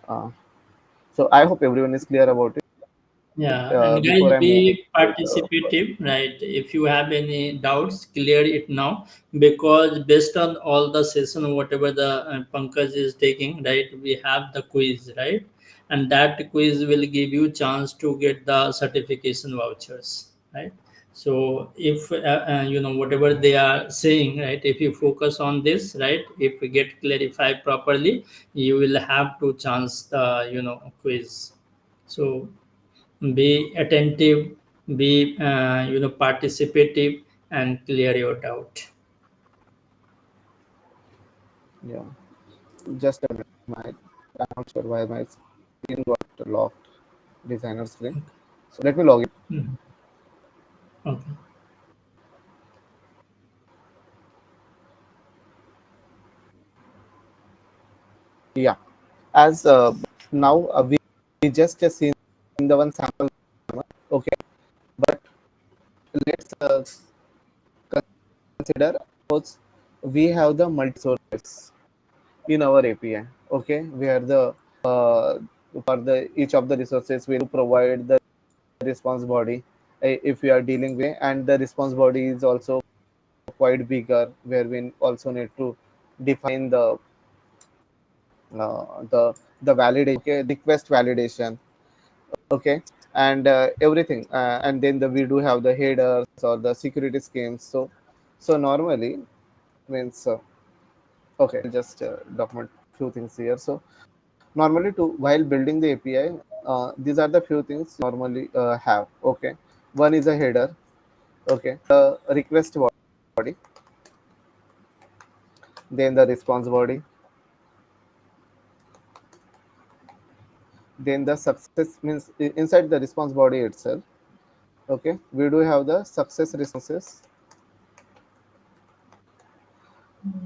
uh, so I hope everyone is clear about it. Yeah, and Before guys, I move be uh, participative, right? If you have any doubts, clear it now, because based on all the session, whatever the Pankaj is taking, right, we have the quiz, right, and that quiz will give you chance to get the certification vouchers, right? So if whatever they are saying, right, if you focus on this, right, if we get clarified properly, you will have to chance the quiz. So be attentive, be participative, and clear your doubt. yeah, just a minute. I'm not sure why my screen got locked, designer screen. So let me log in. Mhm. Okay. Yeah, as now we just seen the one sample. Okay, but let's consider suppose we have the multi sources in our API. Okay, where the for the each of the resources we will provide the response body if we are dealing with, and the response body is also quite bigger, where we also need to define the validation, okay, request validation, okay, and everything, and then we do have the headers or the security schemes. So normally means okay, I'll just document few things here. So normally to while building the API, these are the few things normally have. Okay, one is a header. Okay, the request body, then the response body, then the success means inside the response body itself. Okay, we do have the success responses,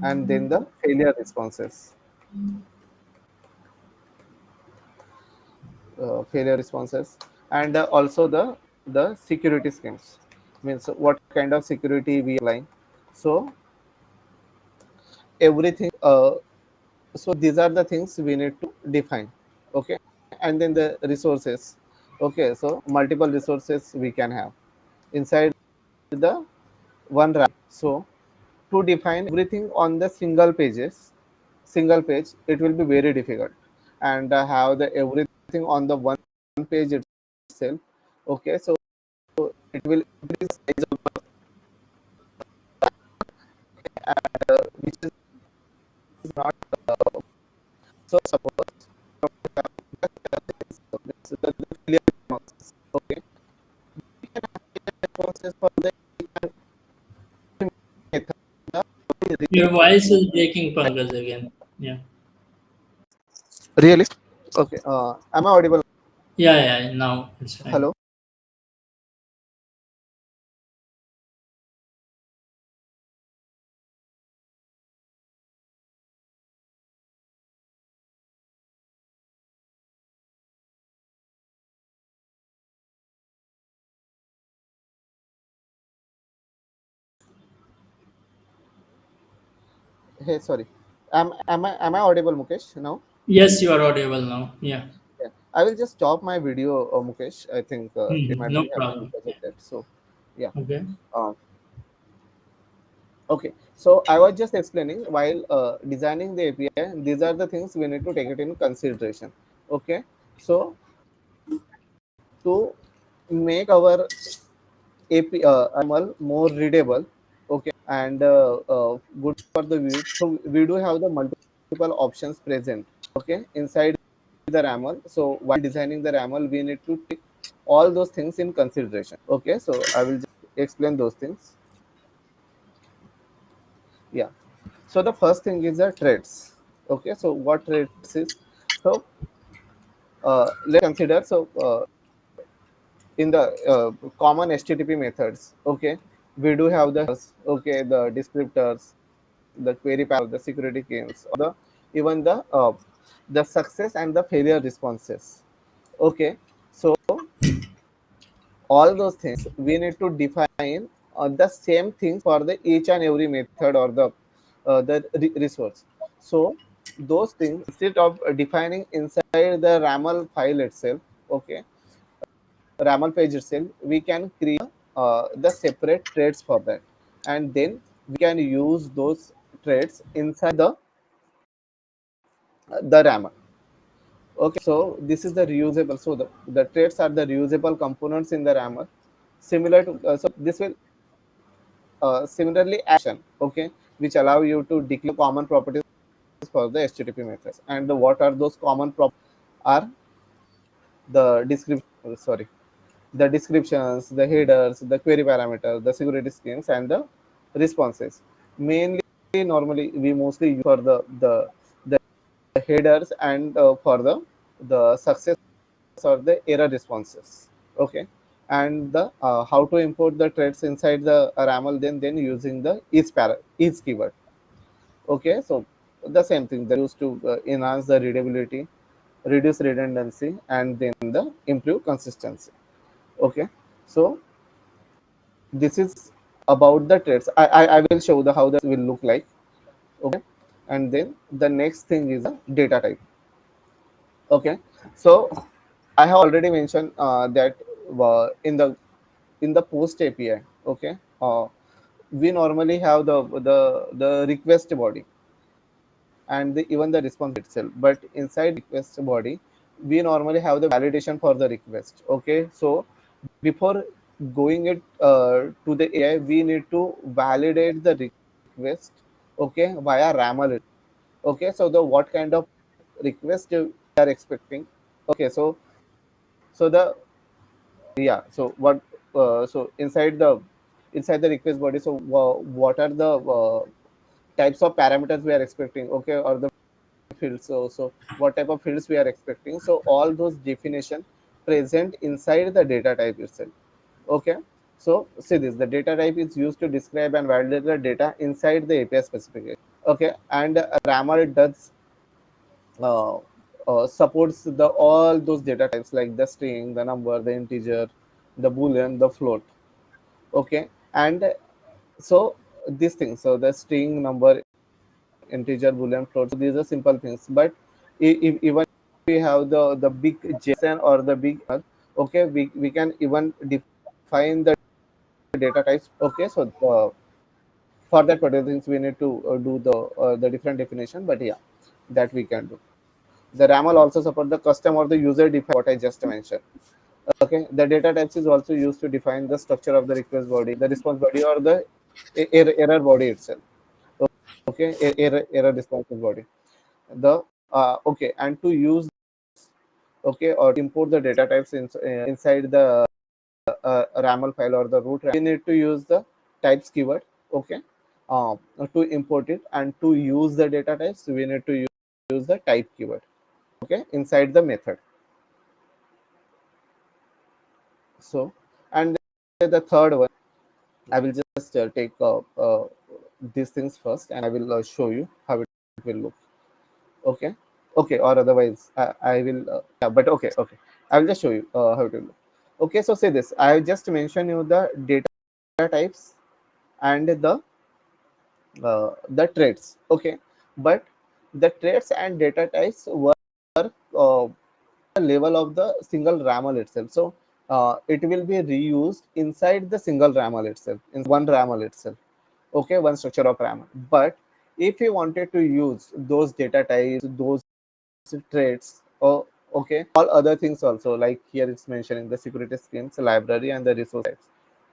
and then the failure responses, and also the the security schemes, means what kind of security we applying. So everything, so these are the things we need to define. Okay, and then the resources. Okay, so multiple resources we can have inside the one RAM. So to define everything on the single page, it will be very difficult, and have the everything on the one page itself. Okay, so it will increase size of, which is not, so suppose the failure responses. Okay, we can have responses for the method. Your voice is breaking, Pankaj, again. Yeah. Really? Okay. Am I audible? Yeah, now it's fine. Hello. Hey, sorry. Am I audible, Mukesh? Now? Yes, you are audible now. Yeah. Yeah. I will just stop my video, Mukesh. I think it might No be happening problem. because of Yeah. that. So, yeah. Okay. Uh, okay. So I was just explaining while designing the API, these are the things we need to take it in consideration. Okay. So to make our AP ML more readable, okay, and good for the view. So we do have the multiple options present, okay, inside the RAML. So while designing the RAML, we need to take all those things in consideration. Okay, so I will just explain those things. Yeah. So the first thing is the threads. Okay, so what threads is? So let's consider. So in the common HTTP methods, okay, we do have the headers, okay, the descriptors, the query parameter, the security keys, or the even the success and the failure responses. Okay, so all those things we need to define the same things for the each and every method or the resource. So those things, instead of defining inside the RAML file itself, okay, RAML page itself, we can create the separate threads for that, and then we can use those threads inside the RAML. Okay, so this is the reusable. So the threads are the reusable components in the RAML. Similar to so this will similarly action, okay, which allow you to declare common properties for the HTTP methods. And what are those common properties? Are the description, sorry, the descriptions, the headers, the query parameters, the security schemes, and the responses. Mainly, normally we mostly use for the headers and for the success or the error responses. Okay, and the how to import the threads inside the RAML, then using the is keyword. Okay, so the same thing that used to enhance the readability, reduce redundancy, and then the improve consistency. Okay, so this is about the threads. I will show the how that will look like. Okay, and then the next thing is the data type. Okay, so I have already mentioned that in the post API, okay, we normally have the request body and even the response itself. But inside request body, we normally have the validation for the request. Okay, so before going it to the AI, we need to validate the request. Okay, via RAML. Okay, so the what kind of request you are expecting. Okay, so the yeah, so what so inside the request body, so what are the types of parameters we are expecting, okay, or the fields, so what type of fields we are expecting, so all those definition present inside the data type itself. Okay, so see this, the data type is used to describe and validate the data inside the API specification. Okay, and RAML does supports the all those data types like the string, the number, the integer, the boolean, the float. Okay, and so these things, so the string, number, integer, boolean, float, so these are simple things. But if even we have the big JSON or the big, okay, we can even define the data types. Okay, so for that particular things we need to do the different definition, but yeah, that we can do. The RAML also support the custom or the user define what I just mentioned. Okay, the data types is also used to define the structure of the request body, the response body, or the error body itself. Okay, error responsive body. The okay, and to use, okay, or to import the data types inside the RAML file or the root, we need to use the types keyword. Okay, to import it and to use the data types, we need to use the type keyword. Okay, inside the method. So, and the third one, I will just take these things first, and I will show you how it will look. Okay, okay, or otherwise I will. Yeah, but okay. I will just show you how it will look. Okay, so say this. I have just mentioned you the data types and the traits. Okay, but the traits and data types were uh, level of the single RAML itself. So it will be reused inside the single RAML itself, in one RAML itself. Okay, one structure of RAML. But if you wanted to use those data types, those traits, or okay, all other things also, like here it's mentioning the security schemes, library, and the resource types.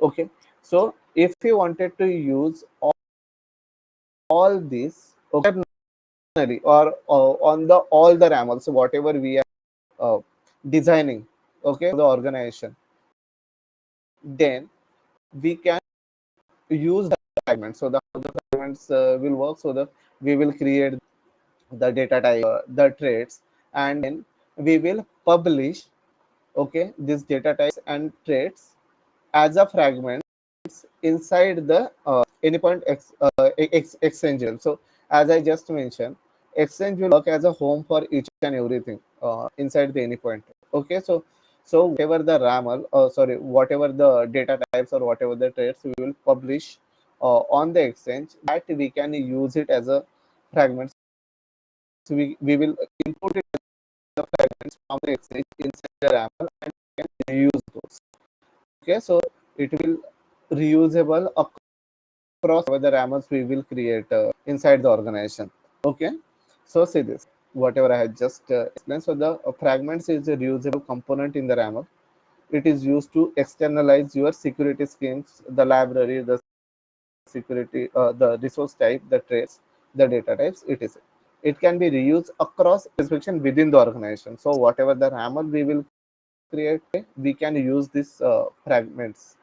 Okay, so if you wanted to use all these, okay, or on the all the RAML, so whatever we are designing, okay, the organization, then we can use the fragments. So the fragments will work. So the we will create the data type, the traits, and then we will publish, okay, these data types and traits as a fragment inside the anypoint exchange. So as I just mentioned, exchange will work as a home for each and everything inside the anypoint. Okay, so whatever the RAML, sorry, whatever the data types or whatever the traits we will publish on the exchange, that we can use it as a fragment. So we will import it as a fragments from the exchange inside the RAML and we can reuse those. Okay, so it will reusable across the RAMLs we will create inside the organization. Okay, so see this, whatever I had just explained. So the fragments is a reusable component in the RAML. It is used to externalize your security schemes, the library, the security, the resource type, the traits, the data types. It can be reused across specification within the organization. So whatever the RAML we will create, we can use these fragments.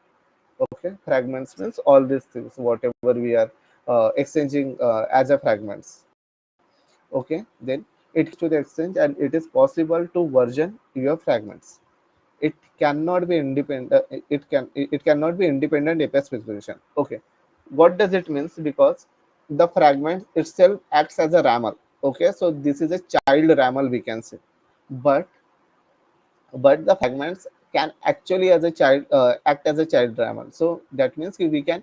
Okay, fragments means all these things whatever we are exchanging as a fragments. Okay, then it's to the exchange and it is possible to version your fragments. It cannot be independent. It cannot be independent API specification. Okay, what does it means? Because the fragment itself acts as a RAML. Okay, so this is a child RAML we can say, but the fragments can actually as a child act as a child RAML. So that means we can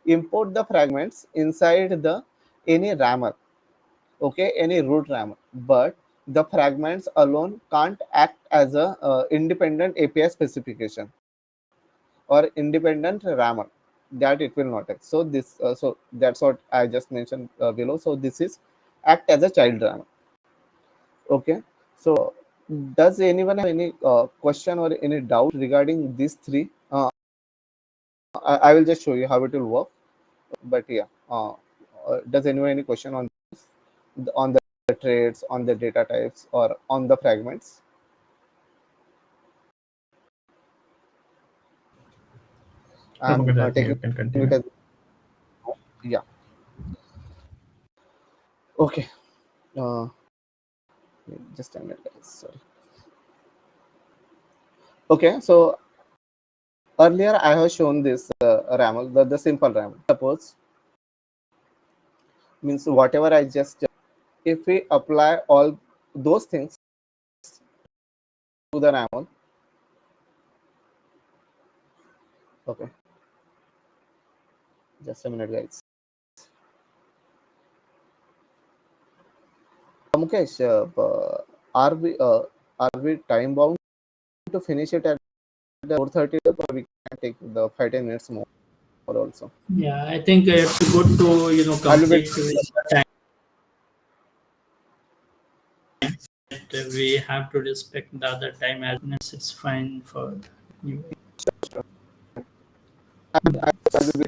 import the fragments inside the any RAML, okay, any root RAML, but the fragments alone can't act as a independent API specification or independent RAML. That it will not act. So this so that's what I just mentioned below. So this is act as a child RAML. Okay, so does anyone have any question or any doubt regarding these three? I will just show you how it will work. But yeah, does anyone any question on on the traits, on the data types, or on the fragments? No, I'm Pankaj, I think taking you can it continue. as yeah. Okay. Uh, just a minute, guys. Sorry. Okay, so earlier I have shown this RAML, the simple RAML. Suppose means whatever I just if we apply all those things to the RAML, Okay, just a minute, guys. Mukesh, are we time bound to finish it at 4:30, or we can take the 5-10 minutes more also? Yeah, I think it's good to I'll be complete with time. We have to respect the other time as minutes. It's fine for you. I'll be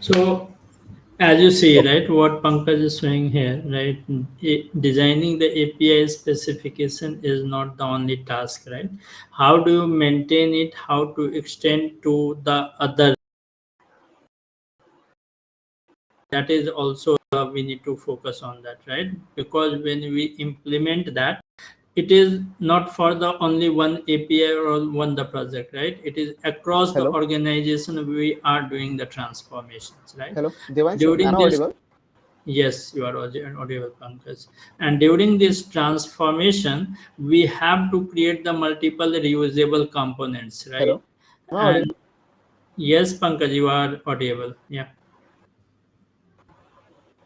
So as you see, right, what Pankaj is showing here, right, designing the API specification is not the only task, right? How do you maintain it? How to extend to the other? That is also we need to focus on that, right? Because when we implement that, it is not for the only one API or one the project, right? It is across the hello, organization we are doing the transformations, right? hello, Devanshu, am During I this, audible? yes, you are audible, Pankaj. And during this transformation, we have to create the multiple reusable components, right? Hello, am I audible? And yes, Pankaj, you are audible. Yeah.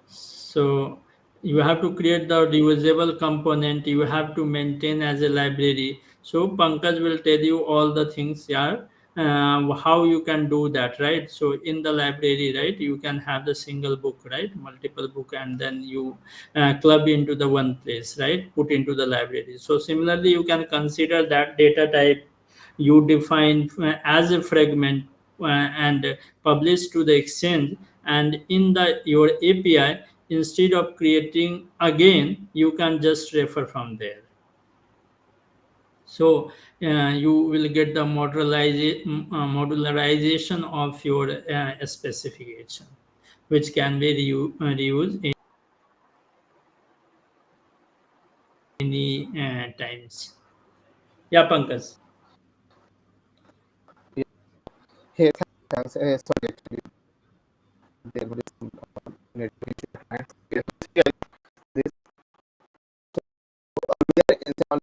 So you have to create the reusable component. You have to maintain as a library. So Pankaj will tell you all the things, yeah, how you can do that, right? So in the library, right, you can have the single book, right, multiple book, and then you club into the one place, right, put into the library. So similarly, you can consider that data type you define as a fragment and publish to the exchange, and in the your API, instead of creating again, you can just refer from there. So you will get the modularization of your specification, which can be reused any times. Yeah, Pankaj. Yeah. Hey, thanks. Sorry, actually, there was some network issue. Thanks. Yeah, this earlier installed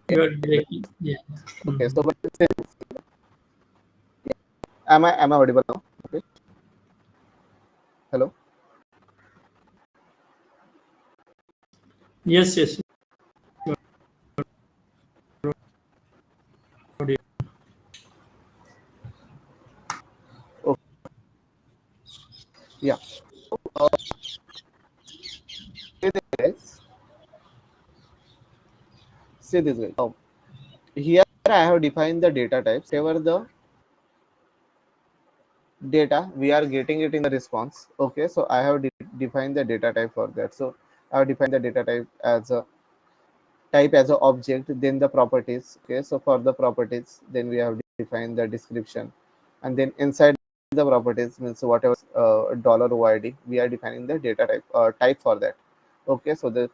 You are breaking. Yeah. okay, Mhm. so but still, am I audible now? Okay. Hello. Yes, yes. Audio. Okay. Yeah. Uh, see this, guys. See this, guys. Here I have defined the data types. Whatever the data we are getting it in the response. Okay, so I have defined the data type for that. So I have defined the data type as an object, then the properties. Okay, so for the properties, then we have defined the description, and then inside the properties means whatever dollar $OID, we are defining the data type for that. Okay, so the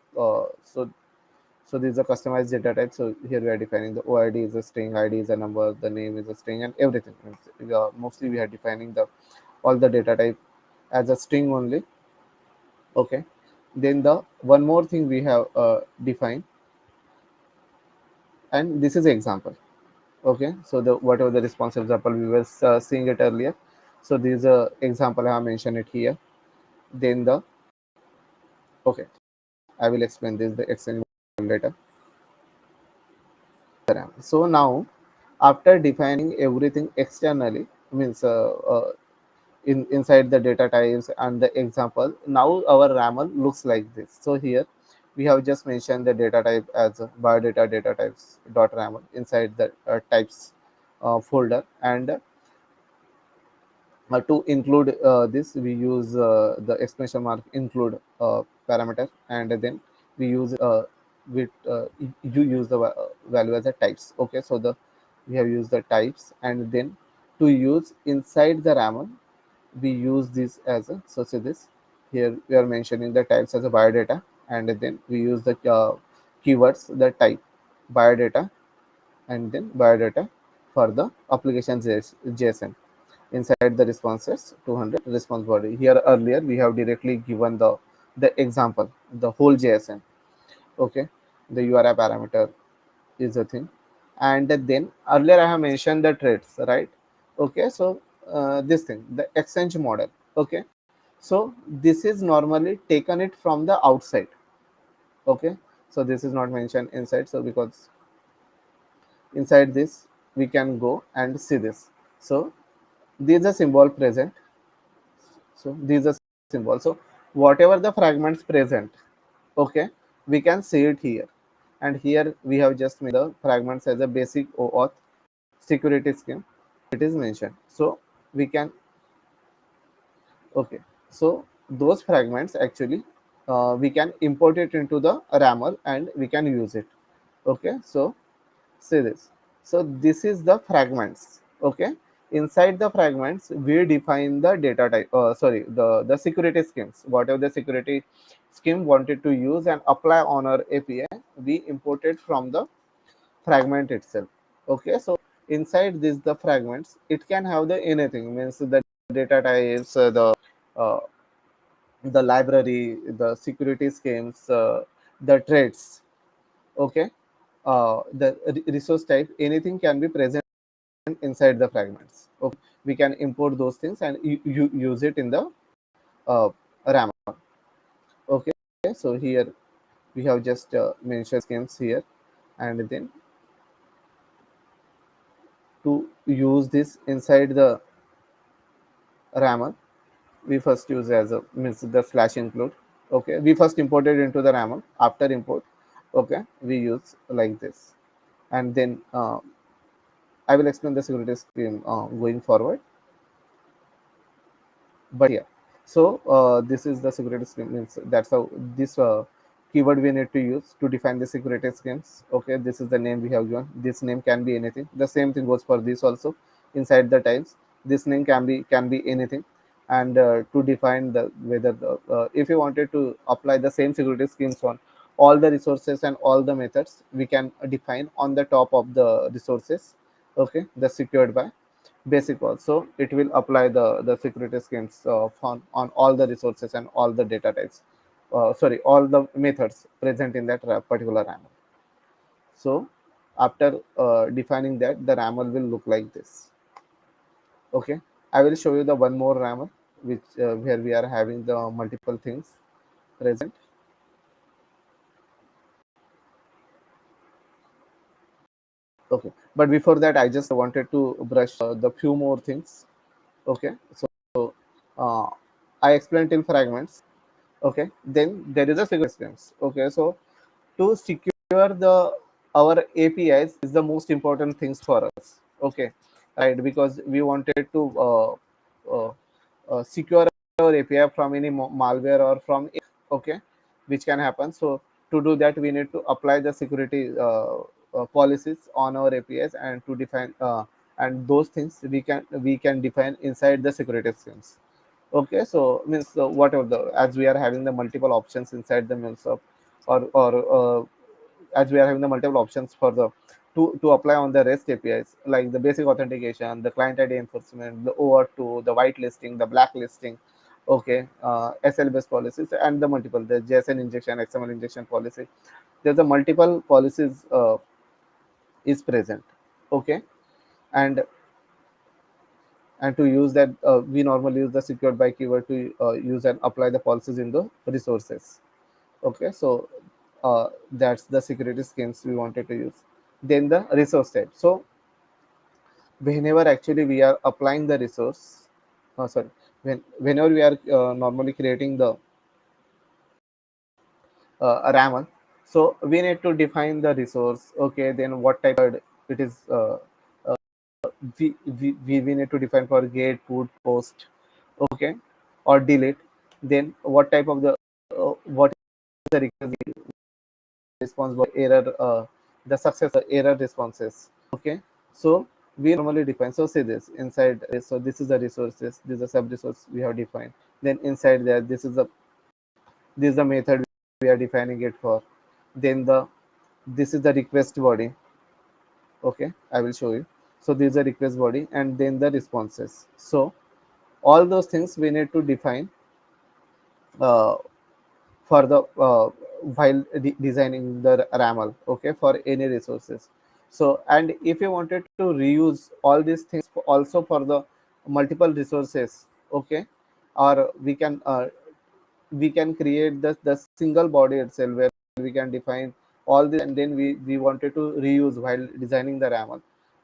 so this is a customized data type. So here we are defining the OID is a string, ID is a number, the name is a string, and everything. Mostly we are defining the all the data type as a string only. Okay, then the one more thing we have defined, and this is an example. Okay, so the whatever the response example we were seeing it earlier. So this is a example I have mentioned it here. Then the okay, I will explain this the extended later. So now after defining everything externally means inside the data types and the example, now our RAML looks like this. So here we have just mentioned the data type as biodata data types dot raml inside the types folder. And to include this, we use the exclamation mark include parameter, and then we use with you use the value as a types. Okay, so the we have used the types, and then to use inside the raml we use this as a, so see this here we are mentioning the types as a biodata, and then we use the keywords the type biodata, and then biodata for the application JSON inside the responses 200 response body. Here earlier we have directly given the example, the whole JSON. Okay, the URI parameter is a thing, and then earlier I have mentioned the traits, right? Okay, so this thing, the exchange model. Okay, so this is normally taken it from the outside. Okay, so this is not mentioned inside, so because inside this we can go and see this. So these are symbol present. So these are symbol. So whatever the fragments present, okay, we can see it here. And here we have just made the fragments as a basic OAuth security scheme. It is mentioned. So we can, okay. So those fragments actually we can import it into the RAML and we can use it. Okay. So see this. So this is the fragments. Okay, inside the fragments we define the data type, sorry, the security schemes, whatever the security scheme wanted to use and apply on our API, we imported from the fragment itself. Okay, so inside this the fragments, it can have the anything, means the data types, uh, the library, the security schemes, the traits. Okay, the resource type, anything can be present inside the fragments. Okay, we can import those things and you use it in the RAM. Okay, so here we have just mentioned schemes here, and then to use this inside the RAM, we first use as a, means the slash include. Okay, we first imported into the RAM. After import, okay, we use like this, and then I will explain the security scheme going forward. But yeah, so this is the security scheme, means that's how this keyword we need to use to define the security schemes. Okay, this is the name we have given. This name can be anything. The same thing goes for this also. Inside the types, this name can be anything. And to define the whether the if you wanted to apply the same security schemes on all the resources and all the methods, we can define on the top of the resources. Okay, the secured by basic call, so it will apply the security schemes on all the resources and all the data types, sorry, all the methods present in that particular raml. So after defining that, the raml will look like this. Okay, I will show you the one more raml which where we are having the multiple things present. Okay, but before that I just wanted to brush the few more things. Okay, so uh, I explained till fragments. Okay, then there is a security schemes. Okay, so to secure the our APIs is the most important things for us. Okay, right, because we wanted to secure our API from any malware or from, okay, which can happen. So to do that, we need to apply the security policies on our APIs, and to define and those things we can define inside the security schemes. Okay, so means whatever the, as we are having the multiple options inside the MuleSoft, or as we are having the multiple options for the to apply on the REST APIs, like the basic authentication, the client ID enforcement, the OAuth2, the whitelisting, the blacklisting. Okay, SL based policies, and the multiple, the JSON injection, XML injection policy. There's a multiple policies is present. Okay, and to use that, we normally use the secured by keyword to use and apply the policies in the resources. Okay, so that's the security schemes we wanted to use. Then the resource type. So whenever actually we are applying the resource, whenever we are normally creating the a RAML. So we need to define the resource. Okay, then what type of it is. We need to define for get, put, post, okay, or delete. Then what type of the what is the response by error, the success error responses. Okay, so we normally define. So say this inside. So this is the resources. This is a sub resource we have defined. Then inside there, this is the method we are defining it for. Then this is the request body. Okay, I will show you. So this is the request body, and then the responses. So all those things we need to define uh, for the while designing the RAML, okay, for any resources. So, and if you wanted to reuse all these things also for the multiple resources, okay, or we can create the single body itself where we can define all this, and then we wanted to reuse while designing the RAML,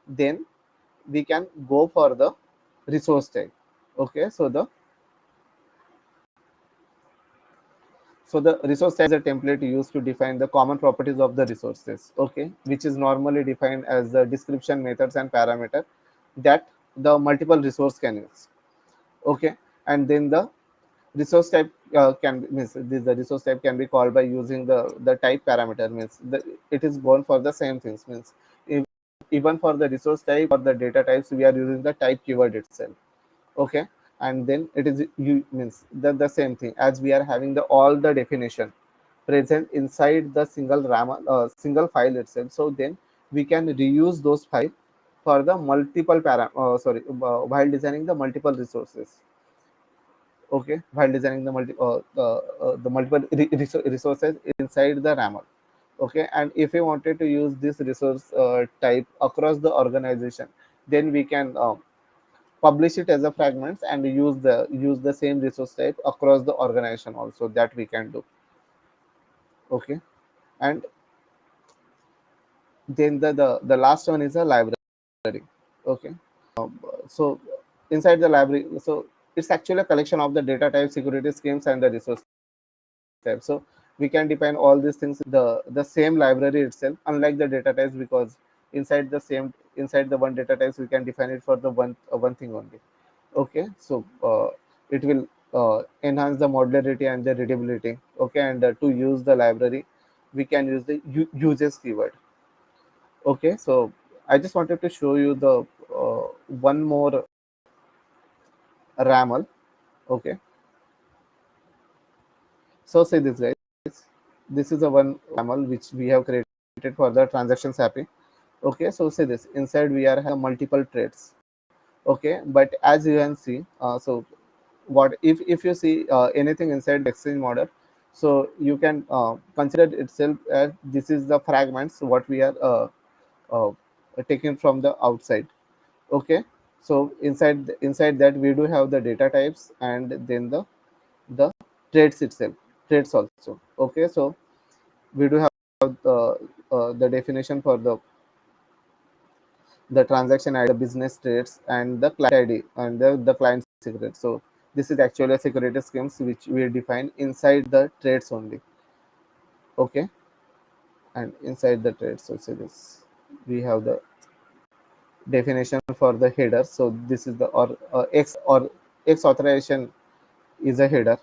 then we can go for the resource type. Okay, so the resource type is a template used to define the common properties of the resources, okay, which is normally defined as the description methods and parameter that the multiple resource can use. Okay, and then the resource type means the resource type can be called by using the type parameter, means it is gone for the same things, means if, even for the resource type or the data types we are using the type keyword itself. Okay, and then it is you means the same thing as we are having the all the definition present inside the single file itself. So then we can reuse those files for the multiple while designing the multiple resources. Okay, while designing the multiple resources inside the RAML. Okay, and if we wanted to use this resource type across the organization, then we can publish it as a fragments and use the same resource type across the organization also, that we can do. Okay, and then the last one is a library. Okay, so inside the library, so it's actually a collection of the data type, security schemes, and the resource type. So we can define all these things the same library itself, unlike the data types, because inside the one data types we can define it for the one thing only. Okay, so it will enhance the modularity and the readability. Okay, and to use the library we can use the uses keyword. Okay, so I just wanted to show you the one more RAML. Okay, so say this, guys, this is the one RAML which we have created for the transactions happy. Okay, so say this inside we are having multiple threads. Okay, but as you can see, so what if you see anything inside the exchange model, so you can consider itself as this is the fragments what we are uh, taken from the outside. Okay, so inside that we do have the data types, and then the traits itself, traits also. Okay, so we do have the definition for the transaction ID, the business traits, and the client ID, and the client secret. So this is actually a security schemes which we define inside the traits only. Okay, and inside the traits, so see this, we have the definition for the header. So this is the or X authorization is a header,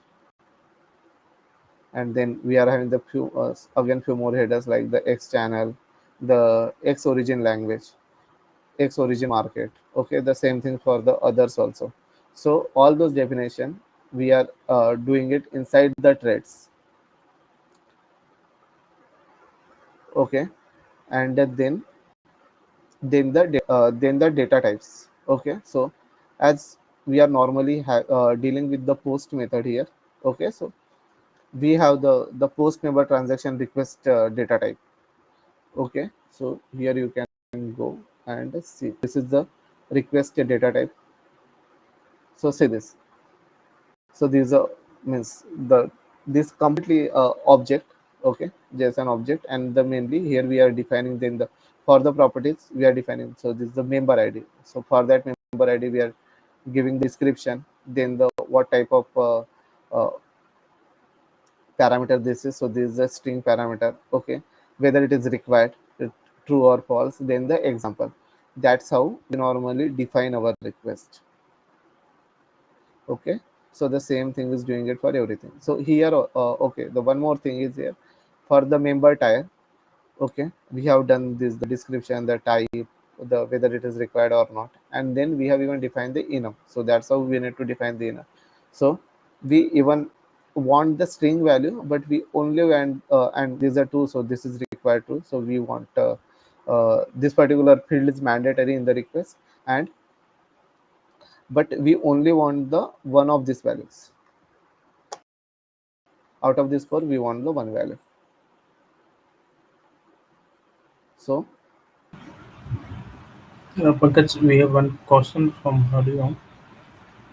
and then we are having the few again few more headers like the X channel, the X origin language, X origin market. Okay, the same thing for the others also. So all those definition we are doing it inside the threads. Okay, and then the data types. Okay, so as we are normally dealing with the post method here. Okay, so we have the post member transaction request data type. Okay, so here you can go and see this is the request data type. So see this. So these are means this completely object. Okay, JSON object, and the mainly here we are defining, then the for the properties we are defining. So this is the member ID. So for that member ID we are giving the description, then the what type of parameter this is. So this is a string parameter. Okay, whether it is required, true or false, then the example. That's how we normally define our request. Okay, so the same thing is doing it for everything. So here, okay, the one more thing is here for the member type. Okay, we have done this, the description, the type, the whether it is required or not, and then we have even defined the enum. So that's how we need to define the enum. So we even want the string value, but we only want and these are two, so this is required too. So we want this particular field is mandatory in the request, and but we only want the one of these values. Out of this four, we want the one value. So Pankaj, we have one question from Hariom.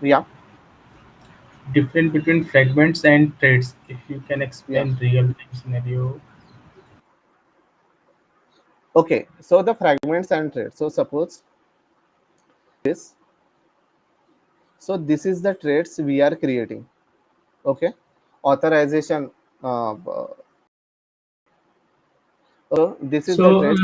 yeah, Difference between fragments and threads. If you can yeah. explain real-time scenario. Okay, so the fragments and threads. So suppose this. So this is the threads we are creating. Okay, authorization. So this is the So threads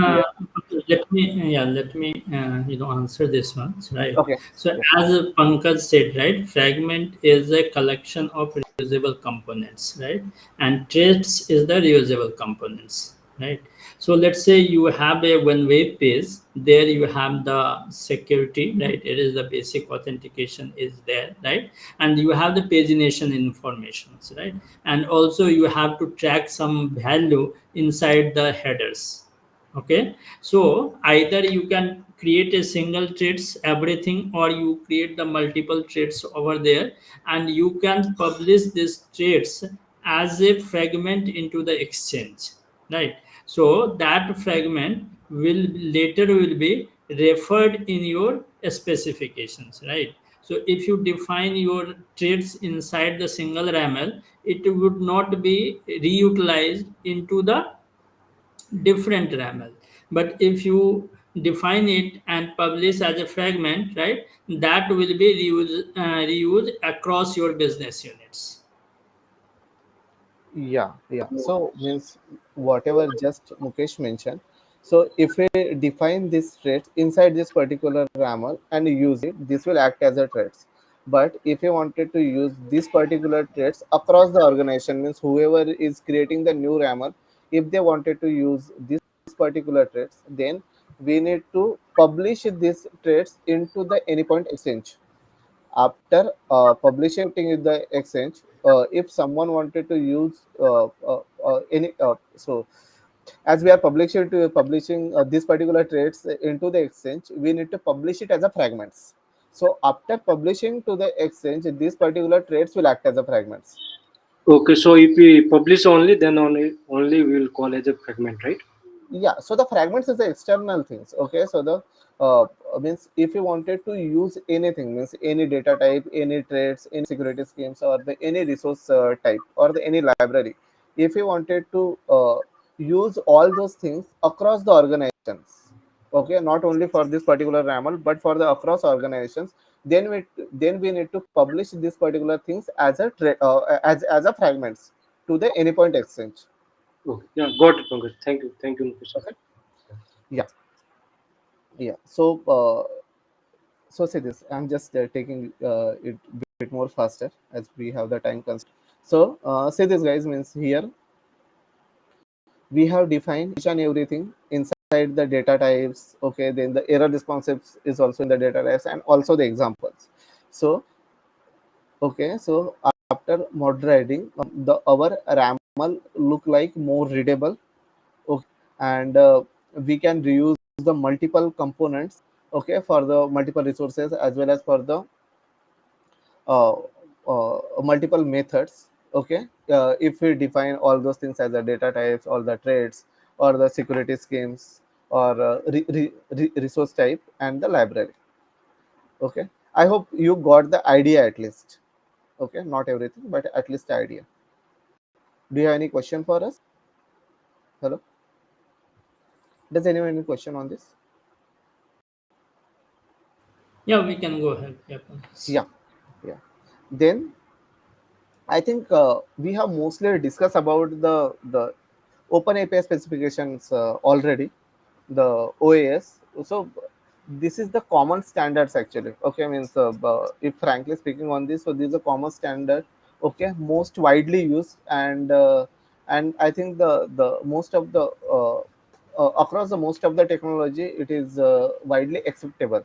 we are. let me answer this one, right? Okay. So Yeah. as Pankaj said, right, fragment is a collection of reusable components, right, and traits is the reusable components, right. So let's say you have a one web page, there you have the security, right, it is the basic authentication is there, right, and you have the pagination informations, right, and also you have to track some value inside the headers. Okay, so either you can create a single threads everything, or you create the multiple threads over there, and you can publish these threads as a fragment into the exchange, right. So that fragment will be referred in your specifications, right. So if you define your threads inside the single RAML, it would not be reutilized into the different RAML. But if you define it and publish as a fragment, right, that will be reused across your business units. Yeah, yeah. So means whatever just Mukesh mentioned. So if we define this threads inside this particular rammer and use it, this will act as a threads. But if you wanted to use this particular threads across the organization, means whoever is creating the new rammer, if they wanted to use this particular threads, then we need to publish these threads into the anypoint exchange. After publishing in the exchange, if someone wanted to use any so as we are publishing this particular traits into the exchange, we need to publish it as a fragments. So after publishing to the exchange, these particular traits will act as a fragments. Okay, so if we publish only, then only we will call as a fragment, right? Yeah, so the fragments is the external things. Okay, so the means if you wanted to use anything, means any data type, any traits, any security schemes, or the any resource type, or the any library, if you wanted to use all those things across the organizations, okay, not only for this particular raml but for the across organizations, then we need to publish these particular things as a as a fragments to the anypoint exchange. Okay, yeah, got it, Pankaj. Thank you, Mukesh. Okay. Yeah. Yeah. So say this. I'm just taking it a bit more faster as we have the time constraint. So say this, guys. Means here we have defined each and everything inside the data types. Okay. Then the error responsives is also in the data types and also the examples. So okay. So after moderating, the our RAML look like more readable. Okay, and we can reuse the multiple components, okay, for the multiple resources as well as for the uh, multiple methods. Okay, if we define all those things as the data types, all the traits, or the security schemes, or resource type and the library. Okay, I hope you got the idea at least. Okay, not everything but at least the idea. Do you have any question for us? Hello, does anyone have any question on this? Yeah, we can go ahead. Yeah, Pankaj. Yeah, yeah. Then I think we have mostly discussed about the open API specifications already, the OAS. So this is the common standards actually. Okay, means if frankly speaking on this, so this is a common standard. Okay, most widely used, and I think the most of the across the most of the technology, it is widely acceptable.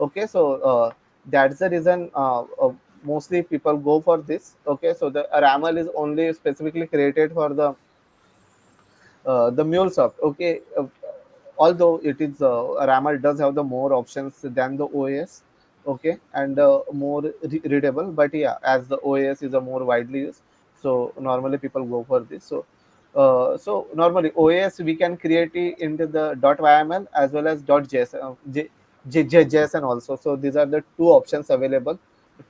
Okay, so that's the reason mostly people go for this. Okay, so the RAML is only specifically created for the MuleSoft. Okay, although it is RAML does have the more options than the OAS. Okay, and more readable, but yeah, as the OAS is a more widely used, so normally people go for this. So so normally OAS we can create it into the .yml as well as .json, JSON also. So these are the two options available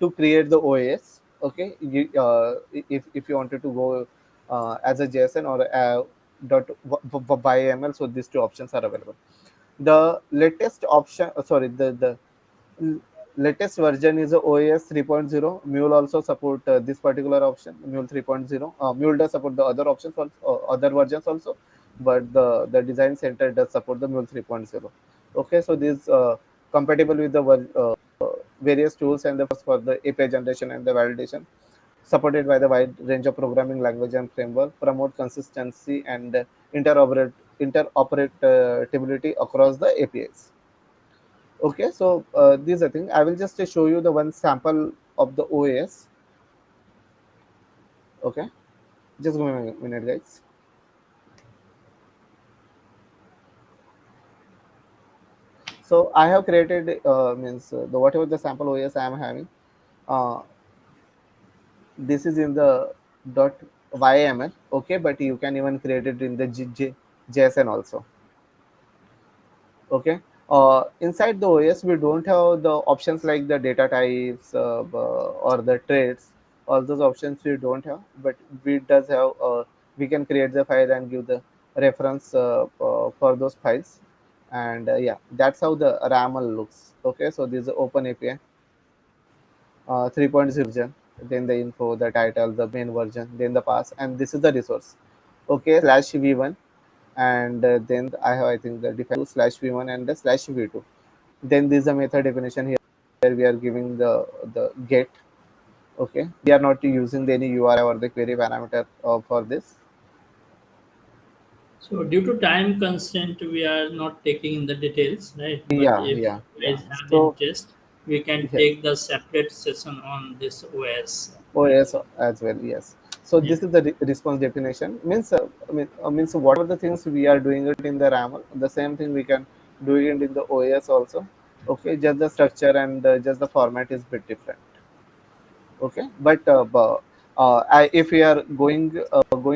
to create the OAS. Okay, if you wanted to go as a JSON or .yml, so these two options are available. The latest option, sorry, the l- latest version is OAS 3.0. Mule also support this particular option, Mule 3.0. Mule does support the other options, also, other versions also, but the design center does support the Mule 3.0. Okay, so this compatible with the various tools and the for the API generation and the validation, supported by the wide range of programming language and framework, promote consistency and interoperability across the APIs. Okay, so this is the thing. I will just show you the one sample of the OAS. Okay, just give me a minute, guys. So I have created means the whatever the sample OAS I am having. Uh, this is in the .yml. Okay, but you can even create it in the JSON also. Okay, inside the OS we don't have the options like the data types or the traits. All those options we don't have, but we does have we can create the file and give the reference for those files. And yeah, that's how the RAML looks. Okay, so this is the open API 3.0 version, then the info, the title, the main version, then the pass, and this is the resource. Okay, slash v1, and then I have, I think, the define slash v1 and the slash v2. Then this is the method definition. Here we are giving the get. Okay, we are not using any URI or the query parameter for this. So due to time constraint, we are not taking in the details, right? But Yeah, if yeah, you yeah. guys have So interest, we can yeah, take the separate session on this OS. OS as well. Yes. So Yeah. this is the response definition. Means means whatever the things we are doing it in the RAM, the same thing we can do it in the OS also. Okay, just the structure and just the format is bit different. Okay, but if we are going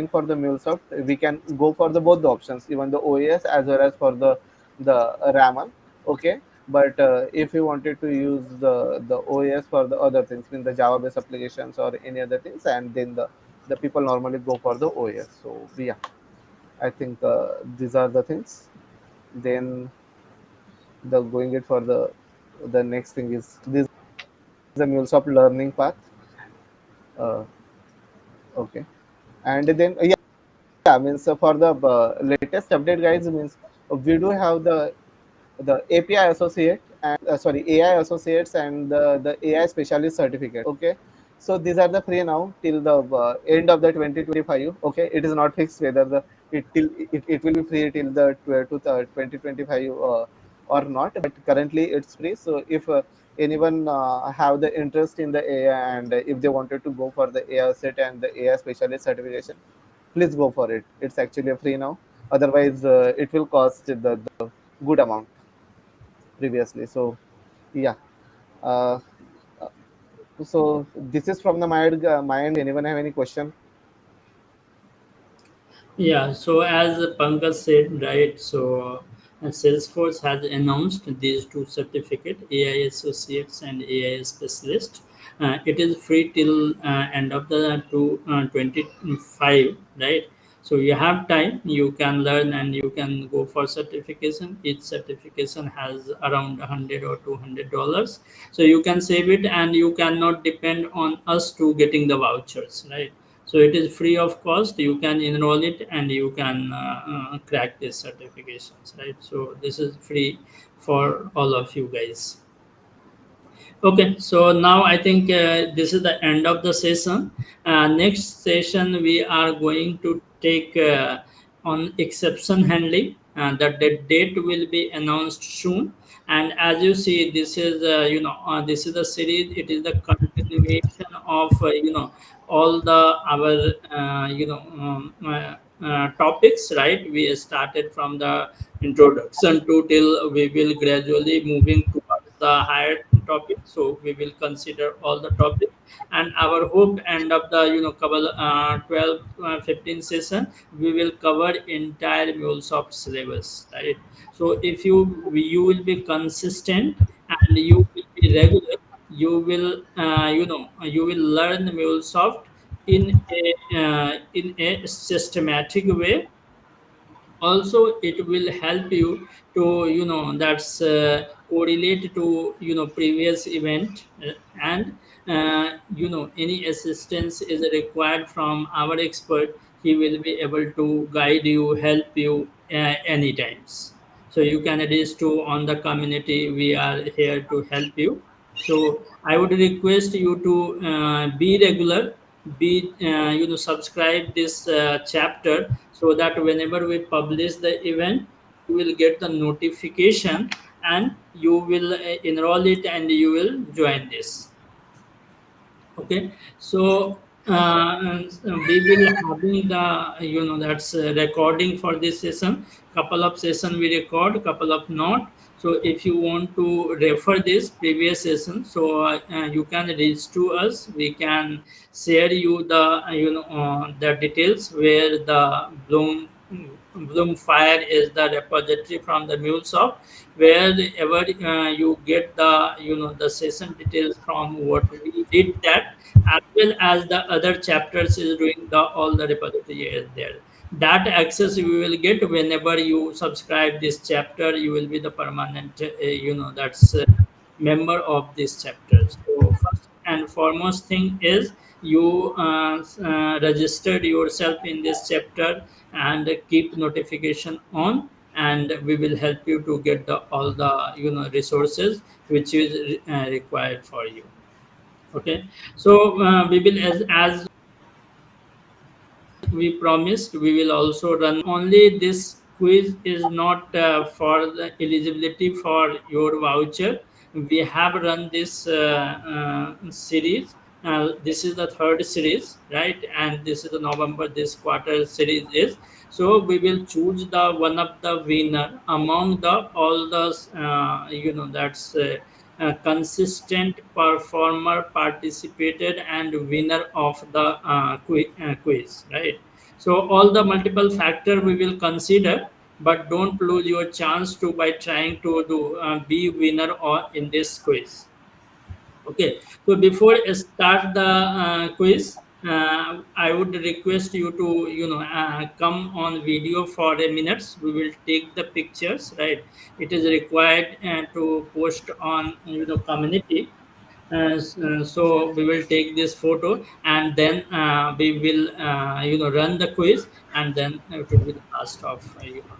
for the MuleSoft, we can go for the both the options, even the OAS as well as for the RAML. Okay, but if you wanted to use the OAS for the other things, in the Java based applications or any other things, and then the people normally go for the OAS. So yeah, I think these are the things. Then the going it for the next thing is this is the MuleSoft learning path. uh, okay, and then yeah, means for the latest update, guys, means we do have the API associate and sorry, AI associates and the AI specialist certificate. Okay, so these are the free now till the end of the 2025. Okay, it is not fixed whether it will be free till the 2025 or not, but currently it's free. So if anyone have the interest in the AI, and if they wanted to go for the AI set and the AI specialist certification, please go for it. It's actually free now. Otherwise it will cost the good amount previously. So yeah, uh, uh, so this is from the my end. Anyone have any question? Yeah, so as Pankaj said, right, so Salesforce has announced these two certificate, AI Associates and AI Specialist. It is free till end of the 25, right? So you have time, you can learn and you can go for certification. Each certification has around 100 or $200. So you can save it and you cannot depend on us to getting the vouchers, right? So it is free of cost. You can enroll it and you can crack these certifications, right? So this is free for all of you guys. Okay, so now I think this is the end of the session. Next session, we are going to take on exception handling. The date will be announced soon. And as you see, this is this is the series. It is the continuation of all the our topics. Right, we started from the introduction to till we will gradually moving towards the higher topic. So we will consider all the topics, and our hope end of the couple 12 15 session, we will cover entire MuleSoft syllabus, right? So if you will be consistent and you will be regular, you will learn MuleSoft in a systematic way. Also it will help you to that's correlate to previous event, and any assistance is required from our expert. He will be able to guide you, help you any times. So you can reach to on the community. We are here to help you. So I would request you to be regular, be subscribe this chapter, so that whenever we publish the event, you will get the notification and you will enroll it and you will join this. Okay, so we will having the that's recording for this session. Couple of session we record, couple of not. So if you want to refer this previous session, so you can reach to us. We can share you the the details where the Bloom Fire is the repository from the MuleSoft. Wherever you get the the session details from what we did that, as well as the other chapters is doing the all the repository is there. That access you will get whenever you subscribe this chapter. You will be the permanent that's member of this chapter. So first and foremost thing is you registered yourself in this chapter and keep notification on, and we will help you to get the all the resources which is required for you. Okay, so we will as we promised, we will also run only this quiz is not for the eligibility for your voucher. We have run this series. This is the third series, right? And this is the November this quarter series is. So we will choose the one of the winner among the all the that's consistent performer participated and winner of the quiz, right? So all the multiple factor we will consider, but don't lose your chance to by trying to do be winner or in this quiz. Okay, so before I start the quiz, I would request you to come on video for a minutes. We will take the pictures, right? It is required to post on community. So we will take this photo and then we will run the quiz, and then it will be the last of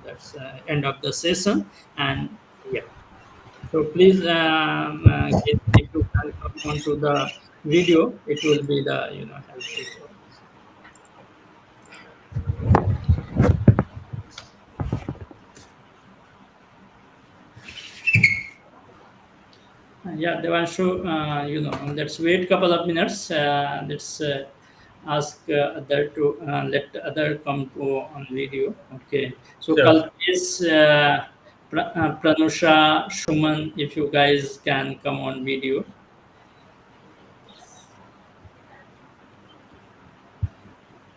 that's end of the session. And yeah, so please, if you can come onto the video, it will be the helpful for us. Yeah, Devanshu, let's wait couple of minutes. Let's ask other to let other come to on video. Okay, so Sure. Kalpesh, Pranusha, Shuman, if you guys can come on video.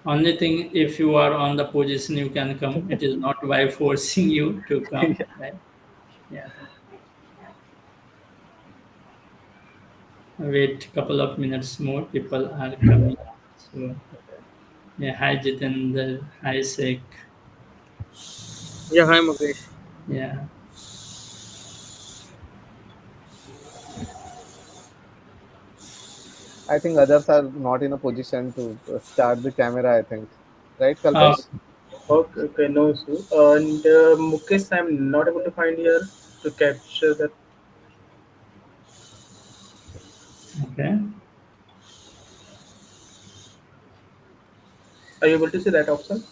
Only thing, if you are on the position, you can come. It is not by forcing you to come, right? Yeah. Wait couple of minutes more. People are coming. So Yeah, hi Jitendra, hi Sek. Yeah, hi Mukesh. Yeah. I think others are not in a position to start the camera, I think. Right, Uh, Kalpesh? Okay, okay, no issue. And Mukesh, I'm not able to find here to capture that. okay. Are you able to see that option?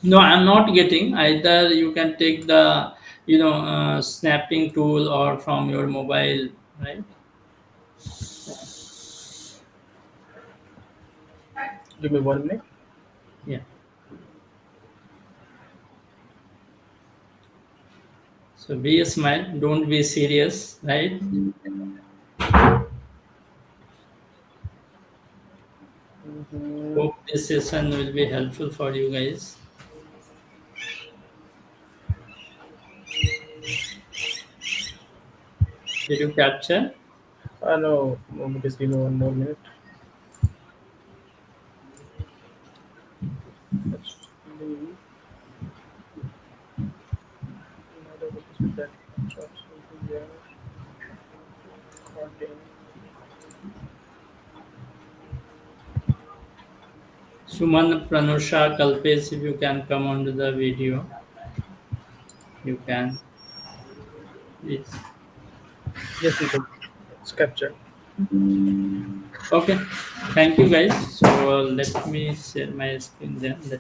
No, I'm not getting. Either you can take the snapping tool or from your mobile, right? Give me 1 minute. Yeah. So be a smile. Don't be serious, right? Mhm. Hope this session will be helpful for you guys. Did you capture? No, Mukesh, give me 1 more minute. Actually, not able to see that much option here. Content. Suman, Pranusha, Kalpesh, if you can come onto the video, you can. Please. Yes, you can. It's captured. Okay. Thank you guys. So let me share my screen then.